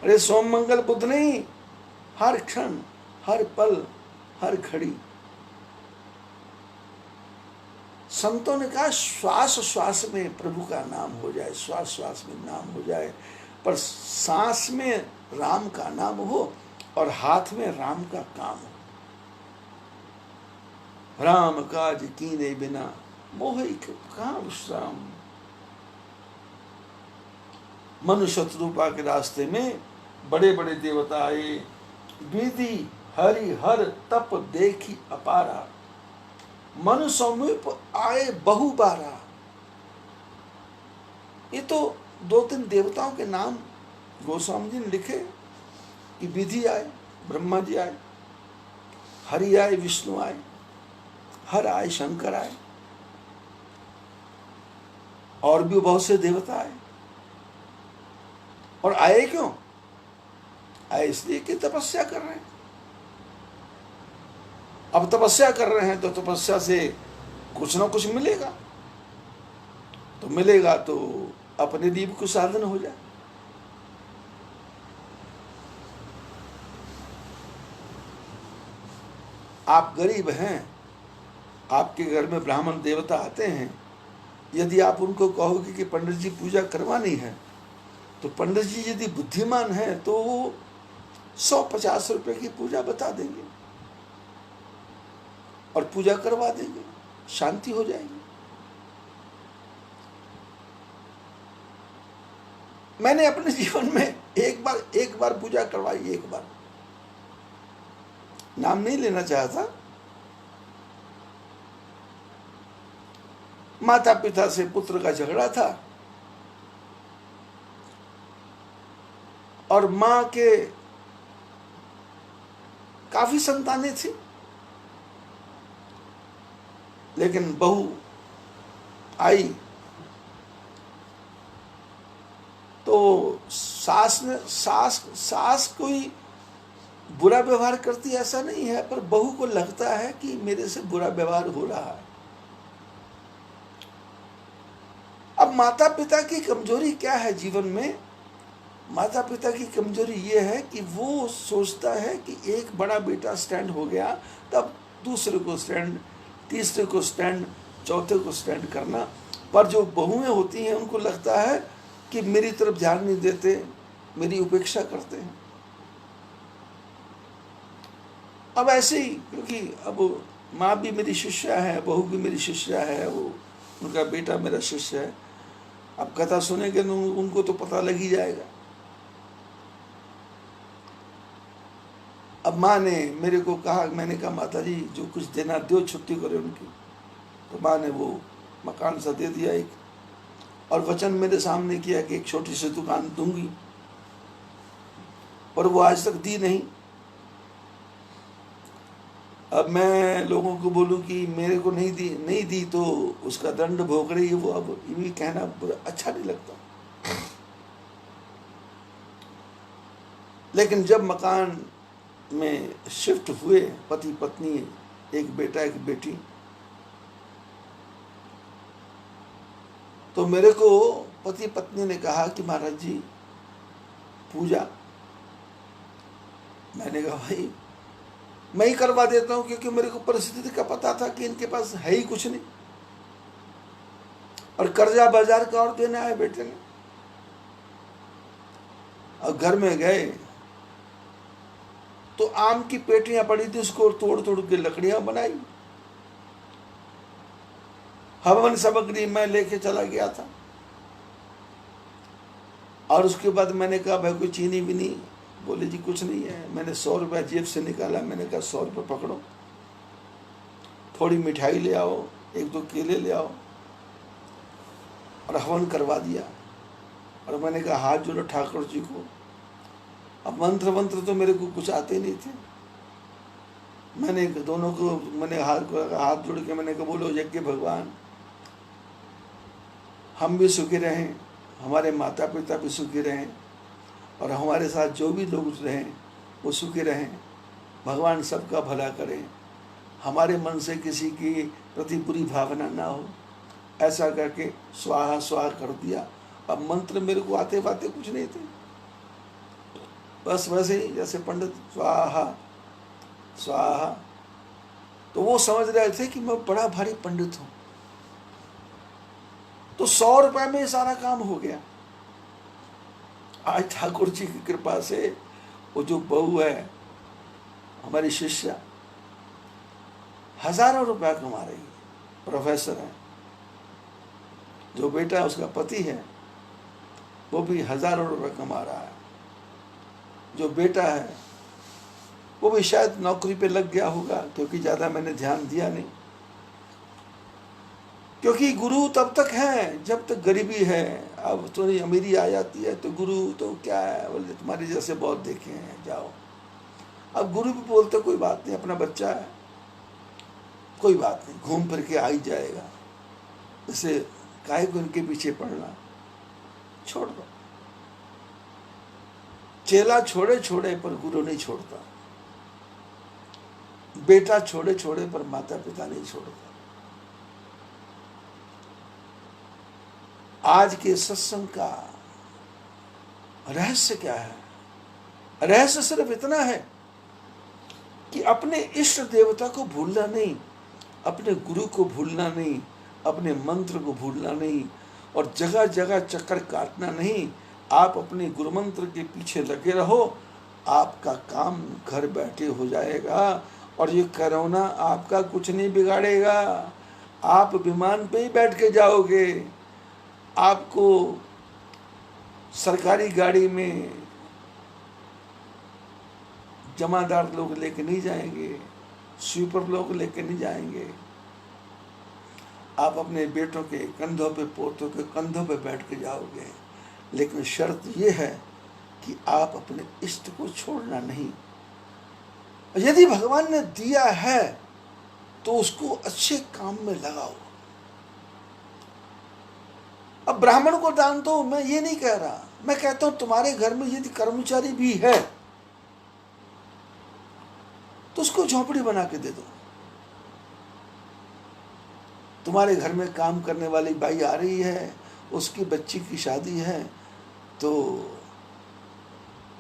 अरे सोम मंगल बुध नहीं, हर क्षण, हर पल, हर घड़ी। संतों ने कहा श्वास श्वास में प्रभु का नाम हो जाए, श्वास श्वास में नाम हो जाए, पर सांस में राम का नाम हो और हाथ में राम का काम हो। राम काज कीने बिना मोहि कहां विश्राम। मनुष्य शत्रुपा के रास्ते में बड़े बड़े देवता आए, विधि हरि हर तप देखी अपारा, मनु समीप आए बहुबारा। ये तो 2-3 देवताओं के नाम गोस्वामी जी ने लिखे कि विधि आए, ब्रह्मा जी आए, हरि आए, विष्णु आए, हर आए, शंकर आए, और भी बहुत से देवता आए। और आए क्यों? आए इसलिए कि तपस्या कर रहे हैं। अब तपस्या कर रहे हैं तो तपस्या से कुछ ना कुछ मिलेगा, तो मिलेगा तो अपने दीप को साधन हो जाए। आप गरीब हैं, आपके घर में ब्राह्मण देवता आते हैं, यदि आप उनको कहोगे कि पंडित जी पूजा करवानी है, तो पंडित जी यदि बुद्धिमान है तो वो 150 रुपए की पूजा बता देंगे और पूजा करवा देंगे, शांति हो जाएगी। मैंने अपने जीवन में एक बार पूजा करवाई, एक बार, नाम नहीं लेना चाहता। माता पिता से पुत्र का झगड़ा था और मां के काफी संतानें थी, लेकिन बहू आई तो सास कोई बुरा व्यवहार करती ऐसा नहीं है, पर बहू को लगता है कि मेरे से बुरा व्यवहार हो रहा है। अब माता पिता की कमजोरी क्या है जीवन में? माता पिता की कमजोरी ये है कि वो सोचता है कि एक बड़ा बेटा स्टैंड हो गया, तब दूसरे को स्टैंड, तीसरे को स्टैंड, चौथे को स्टैंड करना। पर जो बहुएं होती हैं उनको लगता है कि मेरी तरफ ध्यान नहीं देते, मेरी उपेक्षा करते हैं। अब ऐसे ही, क्योंकि अब माँ भी मेरी शिष्या है, बहू भी मेरी शिष्या है, वो उनका बेटा मेरा शिष्य है। अब कथा सुनेंगे तो उनको तो पता लग ही जाएगा। अब माँ ने मेरे को कहा, मैंने कहा माता जी जो कुछ देना दो, छुट्टी करो उनकी। तो माँ ने वो मकान सा दे दिया एक, और वचन मेरे सामने किया कि एक छोटी सी दुकान दूंगी, पर वो आज तक दी नहीं। अब मैं लोगों को बोलूं कि मेरे को नहीं दी तो उसका दंड भोग रही है वो, अब ये भी कहना अच्छा नहीं लगता। लेकिन जब मकान में शिफ्ट हुए, पति पत्नी, एक बेटा एक बेटी, तो मेरे को पति पत्नी ने कहा कि महाराज जी पूजा। मैंने कहा भाई मैं ही करवा देता हूं, क्योंकि मेरे को परिस्थिति का पता था कि इनके पास है ही कुछ नहीं, और कर्जा बाजार का और देना है बेटे ने। और घर में गए तो आम की पेटियां पड़ी थी, उसको तोड़ तोड़ के लकड़ियां बनाई। हवन सामग्री मैं लेके चला गया था, और उसके बाद मैंने कहा भाई कोई चीनी भी नहीं। बोले जी कुछ नहीं है। मैंने 100 रुपया जेब से निकाला, मैंने कहा 100 रुपये पकड़ो, थोड़ी मिठाई ले आओ, 1-2 केले ले आओ, और हवन करवा दिया। और मैंने कहा हाथ जोड़ो ठाकुर जी को। अब मंत्र तो मेरे को कुछ आते नहीं थे। मैंने दोनों को हाथ जोड़ के मैंने कहा बोलो यज्ञ भगवान हम भी सुखी रहें, हमारे माता पिता भी सुखी रहें, और हमारे साथ जो भी लोग रहें वो सुखी रहें। भगवान सबका भला करें, हमारे मन से किसी की प्रति बुरी भावना ना हो। ऐसा करके स्वाहा स्वाहा कर दिया। अब मंत्र मेरे को आते बाते कुछ नहीं थे, बस वैसे ही जैसे पंडित स्वाहा स्वाहा। तो वो समझ रहे थे कि मैं बड़ा भारी पंडित हूं। तो 100 रुपए में सारा काम हो गया। आज ठाकुर जी की कृपा से वो जो बहू है हमारी शिष्या, हजारों रुपया कमा रही है, प्रोफेसर है। जो बेटा उसका पति है वो भी हजारों रुपये कमा रहा है। जो बेटा है वो भी शायद नौकरी पे लग गया होगा, क्योंकि ज़्यादा मैंने ध्यान दिया नहीं। क्योंकि गुरु तब तक है जब तक गरीबी है। अब थोड़ी अमीरी आ जाती है तो गुरु तो क्या है, बोले तुम्हारे जैसे बहुत देखे हैं, जाओ। अब गुरु भी बोलते कोई बात नहीं, अपना बच्चा है, कोई बात नहीं, घूम फिर के आ ही जाएगा। जैसे काहे को इनके पीछे पड़ना, छोड़ दो। चेला छोड़े छोड़े पर गुरु नहीं छोड़ता, बेटा छोड़े छोड़े पर माता पिता नहीं छोड़ता। आज के सत्संग का रहस्य क्या है? रहस्य सिर्फ इतना है कि अपने इष्ट देवता को भूलना नहीं, अपने गुरु को भूलना नहीं, अपने मंत्र को भूलना नहीं, और जगह जगह चक्कर काटना नहीं। आप अपने गुरु मंत्र के पीछे लगे रहो, आपका काम घर बैठे हो जाएगा, और ये कोरोना आपका कुछ नहीं बिगाड़ेगा। आप विमान पे ही बैठ के जाओगे, आपको सरकारी गाड़ी में जमादार लोग लेके नहीं जाएंगे, स्वीपर लोग लेके नहीं जाएंगे। आप अपने बेटों के कंधों पे, पोतों के कंधों पे बैठ के जाओगे। लेकिन शर्त यह है कि आप अपने इष्ट को छोड़ना नहीं। यदि भगवान ने दिया है तो उसको अच्छे काम में लगाओ। अब ब्राह्मण को दान दो, मैं ये नहीं कह रहा। मैं कहता हूं तुम्हारे घर में यदि कर्मचारी भी है तो उसको झोपड़ी बना के दे दो। तुम्हारे घर में काम करने वाली बाई आ रही है, उसकी बच्ची की शादी है, तो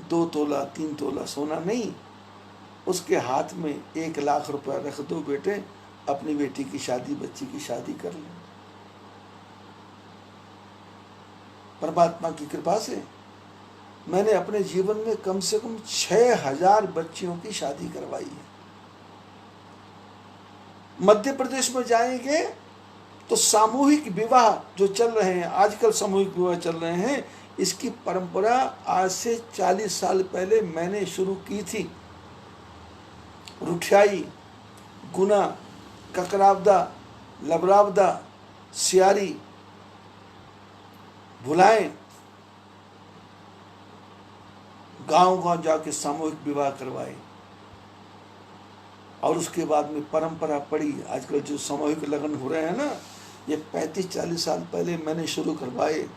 2 तोला 3 तोला सोना नहीं, उसके हाथ में 1 लाख रुपया रख दो, बेटे अपनी बेटी की शादी, बच्ची की शादी कर ले। परमात्मा की कृपा से मैंने अपने जीवन में कम से कम 6000 बच्चियों की शादी करवाई है। मध्य प्रदेश में जाएंगे तो सामूहिक विवाह जो चल रहे हैं आजकल, सामूहिक विवाह चल रहे हैं, इसकी परंपरा आज से 40 साल पहले मैंने शुरू की थी। रुठियाई, गुना, ककरावदा, लबरावदा, सियारी, भुलाएं, गांव-गांव जाके सामूहिक विवाह करवाए। और उसके बाद में परंपरा पड़ी। आजकल जो सामूहिक लगन हो रहे हैं ना, ये 35-40 साल पहले मैंने शुरू करवाए।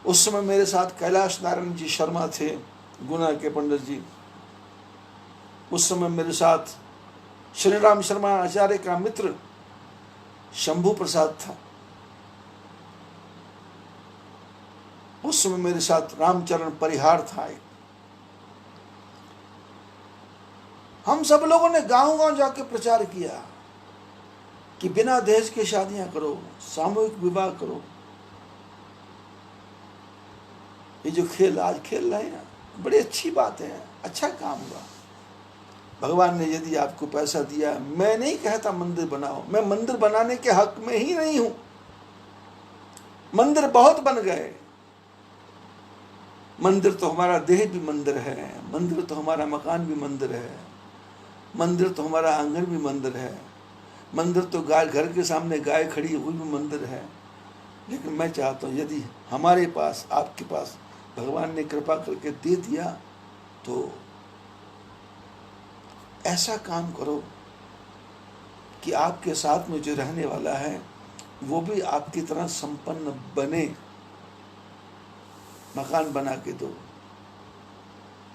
उस समय मेरे साथ कैलाश नारायण जी शर्मा थे, गुना के पंडित जी। उस समय मेरे साथ श्री राम शर्मा आचार्य का मित्र शंभू प्रसाद था। उस समय मेरे साथ रामचरण परिहार था। हम सब लोगों ने गांव-गांव जाके प्रचार किया कि बिना दहेज के शादियां करो, सामूहिक विवाह करो। ये जो खेल आज खेल रहे हैं, बड़ी अच्छी बात है, अच्छा काम हुआ। भगवान ने यदि आपको पैसा दिया, मैं नहीं कहता मंदिर बनाओ, मैं मंदिर बनाने के हक में ही नहीं हूं। मंदिर बहुत बन गए। मंदिर तो हमारा देह भी मंदिर है, मंदिर तो हमारा मकान भी मंदिर है, मंदिर तो हमारा आंगन भी मंदिर है, मंदिर तो गाय, घर के सामने गाय खड़ी हुई भी मंदिर है। लेकिन मैं चाहता हूँ यदि हमारे पास, आपके पास भगवान ने कृपा करके दे दिया, तो ऐसा काम करो कि आपके साथ में जो रहने वाला है वो भी आपकी तरह संपन्न बने। मकान बना के दो,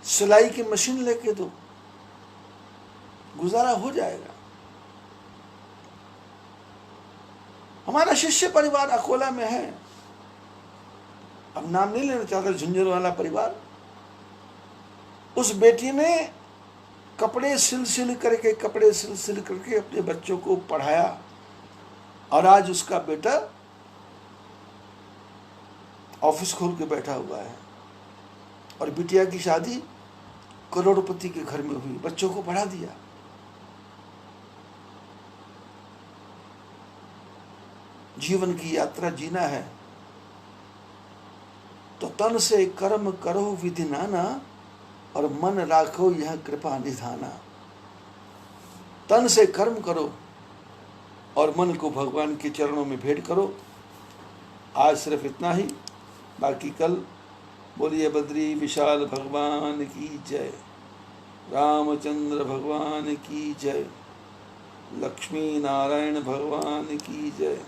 सिलाई की मशीन लेके दो, गुजारा हो जाएगा। हमारा शिष्य परिवार अकोला में है, अब नाम नहीं लेना चाहता, झुंझुनू वाला परिवार। उस बेटी ने कपड़े सिल करके अपने बच्चों को पढ़ाया, और आज उसका बेटा ऑफिस खोल के बैठा हुआ है। और बिटिया की शादी करोड़पति के घर में हुई, बच्चों को पढ़ा दिया। जीवन की यात्रा जीना है तो तन से कर्म करो विधि नाना, और मन राखो यह कृपा निधाना। तन से कर्म करो और मन को भगवान के चरणों में भेंट करो। आज सिर्फ इतना ही, बाकी कल। बोलिए बद्री विशाल भगवान की जय, रामचंद्र भगवान की जय, लक्ष्मी नारायण भगवान की जय।